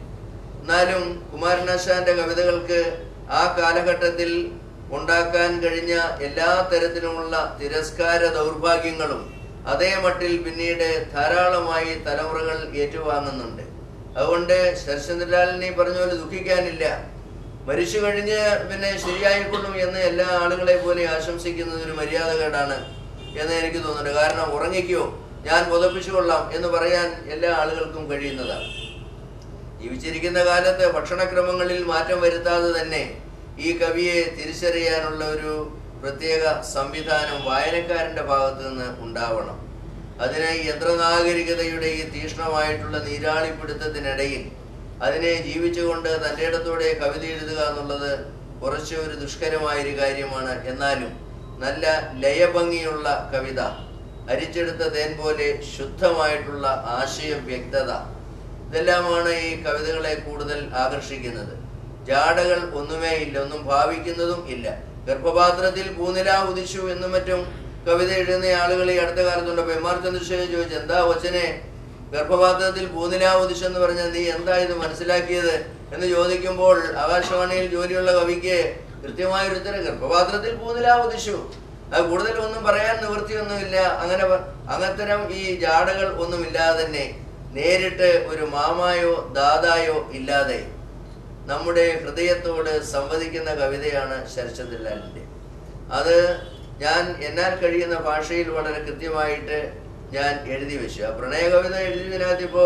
എന്നാലും കുമാരനാശാന്റെ കവിതകൾക്ക് ആ കാലഘട്ടത്തിൽ ഉണ്ടാക്കാൻ കഴിഞ്ഞ എല്ലാ തരത്തിലുമുള്ള തിരസ്കാര ദൗർഭാഗ്യങ്ങളും അതേ മട്ടിൽ പിന്നീട് ധാരാളമായി തലമുറകൾ ഏറ്റുവാങ്ങുന്നുണ്ട്. അതുകൊണ്ട് ശരചന്ദ്രലാലിനെ പറഞ്ഞ പോലെ ദുഃഖിക്കാനില്ല. മരിച്ചു കഴിഞ്ഞ് പിന്നെ ശരിയായിക്കൊള്ളും എന്ന് എല്ലാ ആളുകളെ പോലെ ആശംസിക്കുന്നത് ഒരു മര്യാദകേടാണ് എന്ന് എനിക്ക് തോന്നുന്നുണ്ട്. കാരണം ഉറങ്ങിക്കോ, ഞാൻ പുതപ്പിച്ചു കൊള്ളാം എന്ന് പറയാൻ എല്ലാ ആളുകൾക്കും കഴിയുന്നതാണ്. ജീവിച്ചിരിക്കുന്ന കാലത്ത് ഭക്ഷണക്രമങ്ങളിൽ മാറ്റം വരുത്താതെ തന്നെ ഈ കവിയെ തിരിച്ചറിയാനുള്ള ഒരു പ്രത്യേക സംവിധാനം വായനക്കാരന്റെ ഭാഗത്ത് നിന്ന് ഉണ്ടാവണം. അതിന് യന്ത്രനാഗരികതയുടെ ഈ തീക്ഷ്ണമായിട്ടുള്ള നീരാളിപ്പിടുത്തത്തിനിടയിൽ അതിനെ ജീവിച്ചുകൊണ്ട് തൻ്റെ ഇടത്തോടെ കവിത എഴുതുക എന്നുള്ളത് കുറച്ച് ഒരു ദുഷ്കരമായൊരു കാര്യമാണ്. എന്നാലും നല്ല ലയഭംഗിയുള്ള കവിത, അരിച്ചെടുത്ത തേൻ പോലെ ശുദ്ധമായിട്ടുള്ള ആശയ വ്യക്തത, ഇതെല്ലാമാണ് ഈ കവിതകളെ കൂടുതൽ ആകർഷിക്കുന്നത്. ജാടകൾ ഒന്നുമേ ഇല്ല, ഒന്നും ഭാവിക്കുന്നതും ഇല്ല. ഗർഭപാത്രത്തിൽ പൂനില ഉദിച്ചു എന്നും മറ്റും കവിത എഴുതുന്ന ആളുകൾ ഈ അടുത്ത കാലത്തുണ്ട്. അപ്പൊ എം ആർ ചന്ദ്രശേഖരൻ ചോദിച്ചു, എന്താ കൊച്ചനെ ഗർഭപാത്രത്തിൽ പൂനില ഉദിച്ചെന്ന് പറഞ്ഞാൽ നീ എന്താ ഇത് മനസ്സിലാക്കിയത് എന്ന് ചോദിക്കുമ്പോൾ ആകാശവാണിയിൽ ജോലിയുള്ള കവിക്ക് കൃത്യമായൊരു ഉത്തരം, ഗർഭപാത്രത്തിൽ പൂനില ഉദിച്ചു. അത് കൂടുതൽ ഒന്നും പറയാൻ നിവൃത്തിയൊന്നുമില്ല. അങ്ങത്തരം ഈ ജാടകൾ ഒന്നുമില്ലാതെ തന്നെ നേരിട്ട് ഒരു മാമായോ ദാദായോ ഇല്ലാതെ നമ്മുടെ ഹൃദയത്തോട് സംവദിക്കുന്ന കവിതയാണ് ശരചന്ദ്രലാലിന്റെ. അത് ഞാൻ എന്നാൽ കഴിയുന്ന ഭാഷയിൽ വളരെ കൃത്യമായിട്ട് ഞാൻ എഴുതി വെച്ചു. ആ പ്രണയ കവിത എഴുതിയതിനകത്ത് ഇപ്പോ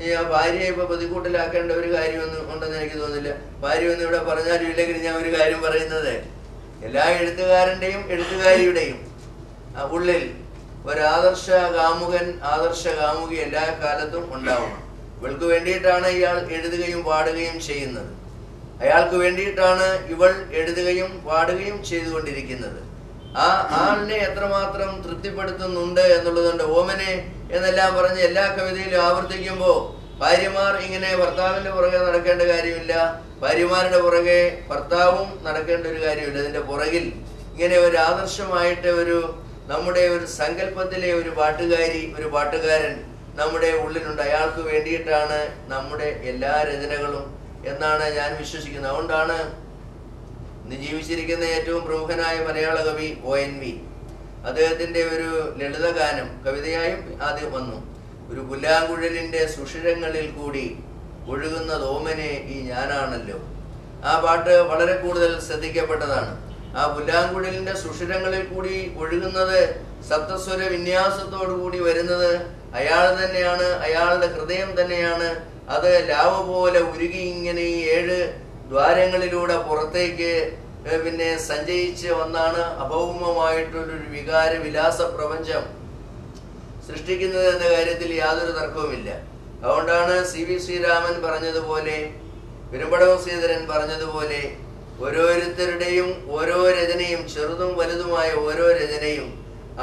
ഈ ആ ഭാര്യയെ ഇപ്പൊ പ്രതികൂട്ടിലാക്കേണ്ട ഒരു കാര്യമൊന്നും ഉണ്ടെന്ന് എനിക്ക് തോന്നുന്നില്ല. ഭാര്യമൊന്നും ഇവിടെ പറഞ്ഞാലും ഇല്ലെങ്കിൽ ഞാൻ ഒരു കാര്യം പറയുന്നത്, എല്ലാ എഴുത്തുകാരന്റെയും എഴുത്തുകാരിയുടെയും ഉള്ളിൽ ഒരു ആദർശ കാമുകൻ, ആദർശ കാമുകി എല്ലാ കാലത്തും ഉണ്ടാവണം. ഇവൾക്ക് വേണ്ടിയിട്ടാണ് ഇയാൾ എഴുതുകയും പാടുകയും ചെയ്യുന്നത്. അയാൾക്ക് വേണ്ടിയിട്ടാണ് ഇവൾ എഴുതുകയും പാടുകയും ചെയ്തുകൊണ്ടിരിക്കുന്നത്. ആ ആളിനെ എത്രമാത്രം തൃപ്തിപ്പെടുത്തുന്നുണ്ട് എന്നുള്ളതുണ്ട്. ഓമനെ എന്നെല്ലാം പറഞ്ഞ് എല്ലാ കവിതയിലും ആവർത്തിക്കുമ്പോൾ ഭാര്യമാർ ഇങ്ങനെ ഭർത്താവിന്റെ പുറകെ നടക്കേണ്ട കാര്യമില്ല, ഭാര്യമാരുടെ പുറകെ ഭർത്താവും നടക്കേണ്ട ഒരു കാര്യമില്ല. അതിന്റെ പുറകിൽ ഇങ്ങനെ ഒരു ആദർശമായിട്ട് ഒരു നമ്മുടെ ഒരു സങ്കല്പത്തിലെ ഒരു പാട്ടുകാരി, ഒരു പാട്ടുകാരൻ നമ്മുടെ ഉള്ളിലുണ്ട്. അയാൾക്ക് വേണ്ടിയിട്ടാണ് നമ്മുടെ എല്ലാ രചനകളും എന്നാണ് ഞാൻ വിശ്വസിക്കുന്നത്. അതുകൊണ്ടാണ് ഇന്ന് ജീവിച്ചിരിക്കുന്ന ഏറ്റവും പ്രമുഖനായ മലയാള കവി ONV, അദ്ദേഹത്തിന്റെ ഒരു ലളിതഗാനം കവിതയായും ആദ്യം വന്നു. ഒരു പുല്ലാങ്കുഴലിന്റെ സുഷിരങ്ങളിൽ കൂടി ഒഴുകുന്നത് ഓമനെ ഈ ഞാനാണല്ലോ. ആ പാട്ട് വളരെ കൂടുതൽ ശ്രദ്ധിക്കപ്പെട്ടതാണ്. ആ പുല്ലാങ്കുഴലിന്റെ സുഷിരങ്ങളിൽ കൂടി ഒഴുകുന്നത് സപ്തസ്വര വിന്യാസത്തോടു കൂടി വരുന്നത് അയാൾ തന്നെയാണ്, അയാളുടെ ഹൃദയം തന്നെയാണ്. അത് ലാവ പോലെ ഉരുകി ഇങ്ങനെ ഈ 7 ദ്വാരങ്ങളിലൂടെ പുറത്തേക്ക് പിന്നെ സഞ്ചയിച്ച് വന്നാണ് അഭൗമമായിട്ടുള്ളൊരു വികാര വിലാസ പ്രപഞ്ചം സൃഷ്ടിക്കുന്നത് എന്ന കാര്യത്തിൽ യാതൊരു തർക്കവുമില്ല. അതുകൊണ്ടാണ് CV ശ്രീരാമൻ പറഞ്ഞതുപോലെ, പെരുമ്പടവം ശ്രീധരൻ പറഞ്ഞതുപോലെ, ഓരോരുത്തരുടെയും ഓരോ രചനയും, ചെറുതും വലുതുമായ ഓരോ രചനയും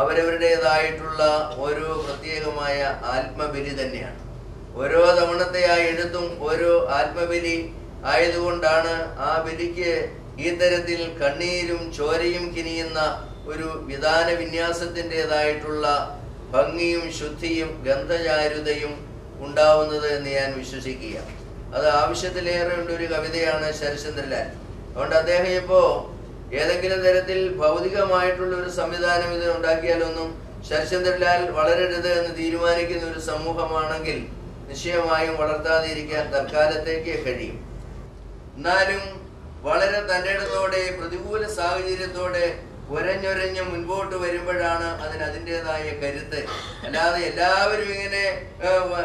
അവരവരുടേതായിട്ടുള്ള ഓരോ പ്രത്യേകമായ ആത്മബലി തന്നെയാണ്. ഓരോ തവണത്തെ ആ എഴുത്തും ഓരോ ആത്മബലി ആയതുകൊണ്ടാണ് ആ ബലിക്ക് ഈ തരത്തിൽ കണ്ണീരും ചോരയും കിനിയുന്ന ഒരു വിധാന വിന്യാസത്തിൻ്റെതായിട്ടുള്ള ഭംഗിയും ശുദ്ധിയും ഗന്ധചാരുതയും ഉണ്ടാവുന്നത് എന്ന് ഞാൻ വിശ്വസിക്കുക. അത് ആവശ്യത്തിലേറെ ഉള്ള ഒരു കവിതയാണ് ശരചന്ദ്രലാൽ. അതുകൊണ്ട് അദ്ദേഹം ഇപ്പോ ഏതെങ്കിലും തരത്തിൽ ഭൗതികമായിട്ടുള്ള ഒരു സംവിധാനം ഇത് ഉണ്ടാക്കിയാലൊന്നും ശരചന്ദ്രലാൽ വളരരുത് എന്ന് തീരുമാനിക്കുന്ന ഒരു സമൂഹമാണെങ്കിൽ നിശ്ചയമായും വളർത്താതെ ഇരിക്കാൻ തൽക്കാലത്തേക്ക് കഴിയും. എന്നാലും വളരെ തൻ്റെ ഇടത്തോടെ പ്രതികൂല സാഹചര്യത്തോടെ ഒരഞ്ഞൊരഞ്ഞ് മുൻപോട്ട് വരുമ്പോഴാണ് അതിൻ്റെതായ കരുത്ത്. അല്ലാതെ എല്ലാവരും ഇങ്ങനെ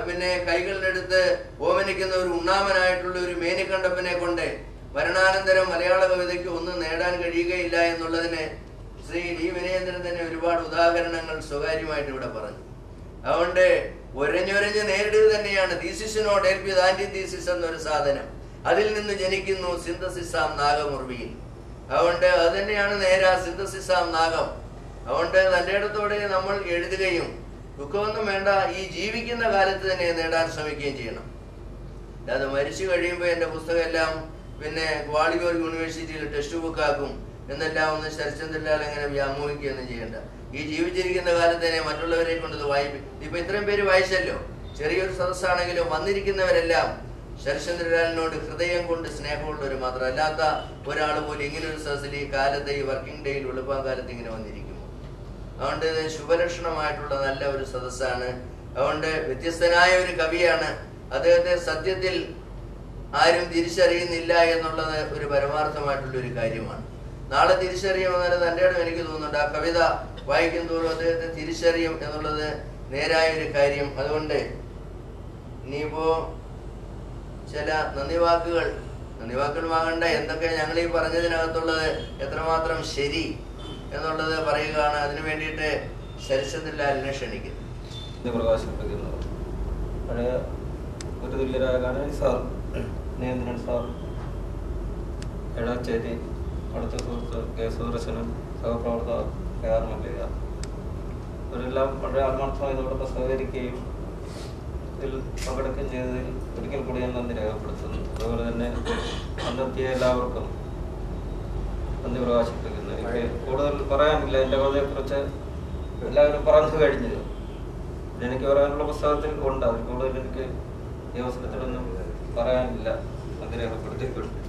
പിന്നെ കൈകളിലെടുത്ത് ഓമനിക്കുന്ന ഒരു ഉണ്ണാമനായിട്ടുള്ള ഒരു മേനിക്കണ്ടപ്പനെ കൊണ്ട് മരണാനന്തരം മലയാള കവിതയ്ക്ക് ഒന്നും നേടാൻ കഴിയുകയില്ല എന്നുള്ളതിന് ശ്രീ ഡി വിനയേന്ദ്രൻ തന്നെ ഒരുപാട് ഉദാഹരണങ്ങൾ സ്വകാര്യമായിട്ട് ഇവിടെ പറഞ്ഞു. അതുകൊണ്ട് ഒരഞ്ഞൊരഞ്ഞ് നേരിടുക തന്നെയാണ് തീസിസിനോട് ഏൽപ്പിയത്. ആന്റി തീസിസ് എന്നൊരു സാധനം, അതിൽ നിന്ന് ജനിക്കുന്നു സിന്തസിസാം നാഗമുർവിയിൽ. അതുകൊണ്ട് അത് തന്നെയാണ് നേരാ സിന്തസിസാം നാഗം. അതുകൊണ്ട് തൻ്റെ ഇടത്തോടെ നമ്മൾ എഴുതുകയും ദുഃഖമൊന്നും വേണ്ട, ഈ ജീവിക്കുന്ന കാലത്ത് തന്നെ നേടാൻ ശ്രമിക്കുകയും ചെയ്യണം. അത് മരിച്ചു കഴിയുമ്പോൾ എൻ്റെ പുസ്തകം എല്ലാം പിന്നെ ഗ്വാളിയോർ യൂണിവേഴ്സിറ്റിയിൽ ടെക്സ്റ്റ് ബുക്ക് ആക്കും എന്നെല്ലാം ഒന്ന് ശരത്ചന്ദ്രലാൽ അങ്ങനെ വ്യാമോഹിക്കുകയൊന്നും ചെയ്യേണ്ട. ഈ ജീവിച്ചിരിക്കുന്ന കാലത്ത് തന്നെ മറ്റുള്ളവരെ കൊണ്ടത് വായിക്കും. ഇപ്പൊ ഇത്രയും പേര് വായിച്ചല്ലോ, ചെറിയൊരു സദസ്സാണെങ്കിലും വന്നിരിക്കുന്നവരെല്ലാം ശരത്ചന്ദ്രലാലിനോട് ഹൃദയം കൊണ്ട് സ്നേഹമുള്ളവർ മാത്രം, അല്ലാത്ത ഒരാൾ പോലും ഇങ്ങനെ ഒരു സദസ്സിൽ ഈ കാലത്ത് ഈ വർക്കിംഗ് ഡേയിൽ വെളുപ്പാൻ കാലത്ത് ഇങ്ങനെ വന്നിരിക്കുമോ? അതുകൊണ്ട് ഇത് ശുഭലക്ഷണമായിട്ടുള്ള നല്ല ഒരു സദസ്സാണ്. അതുകൊണ്ട് വ്യത്യസ്തനായ ഒരു കവിയാണ്. അദ്ദേഹത്തെ സത്യത്തിൽ ആരും തിരിച്ചറിയുന്നില്ല എന്നുള്ളത് ഒരു പരമാർത്ഥമായിട്ടുള്ള ഒരു കാര്യമാണ്. നാളെ തിരിച്ചറിയുമെന്നാലും തൻ്റെ ഇടം എനിക്ക് തോന്നുന്നുണ്ട്. ആ കവിത വായിക്കും തോറും അദ്ദേഹത്തെ തിരിച്ചറിയും എന്നുള്ളത് നേരായ ഒരു കാര്യം. അതുകൊണ്ട് ഇനിയിപ്പോ ചില നന്ദി വാക്കുകൾ വാങ്ങണ്ട, എന്തൊക്കെ ഞങ്ങൾ ഈ പറഞ്ഞതിനകത്തുള്ളത് എത്രമാത്രം ശരി എന്നുള്ളത് പറയുകയാണ്. അതിനു വേണ്ടിയിട്ട് ശരത്ചന്ദ്രലാലിനെ ക്ഷണിക്കുന്നു. പ്രകാശിപ്പിക്കുന്നത് പഴയ ഒരു തുല്യരായ ഗാനവി സാർ, നിയന്ത്രൺ സാർ, എടാച്ചേരി, അടുത്ത സുഹൃത്ത് കെ സുദർശനൻ, സഹപ്രവർത്തകർ കെ ആർ മല്ലിക, അവരെല്ലാം വളരെ ആത്മാർത്ഥമായി ഇതോടൊപ്പം സഹകരിക്കുകയും ഇതിൽ പങ്കെടുക്കുകയും ചെയ്തതിൽ ഒരിക്കൽ കൂടി ഞാൻ നന്ദി രേഖപ്പെടുത്തുന്നു. അതുപോലെ തന്നെ കണ്ടെത്തിയ എല്ലാവർക്കും നന്ദി പ്രകാശിപ്പിക്കുന്നു. എനിക്ക് കൂടുതൽ പറയാനില്ല. എൻ്റെ കഥയെക്കുറിച്ച് എല്ലാവരും പറഞ്ഞു കഴിഞ്ഞത്. എനിക്ക് പറയാനുള്ള പുസ്തകത്തിൽ ഉണ്ട്. അതിൽ കൂടുതൽ എനിക്ക് ഈ അവസരത്തിലൊന്നും പറയാനില്ല. നന്ദി രേഖപ്പെടുത്തിയിട്ടുണ്ട്.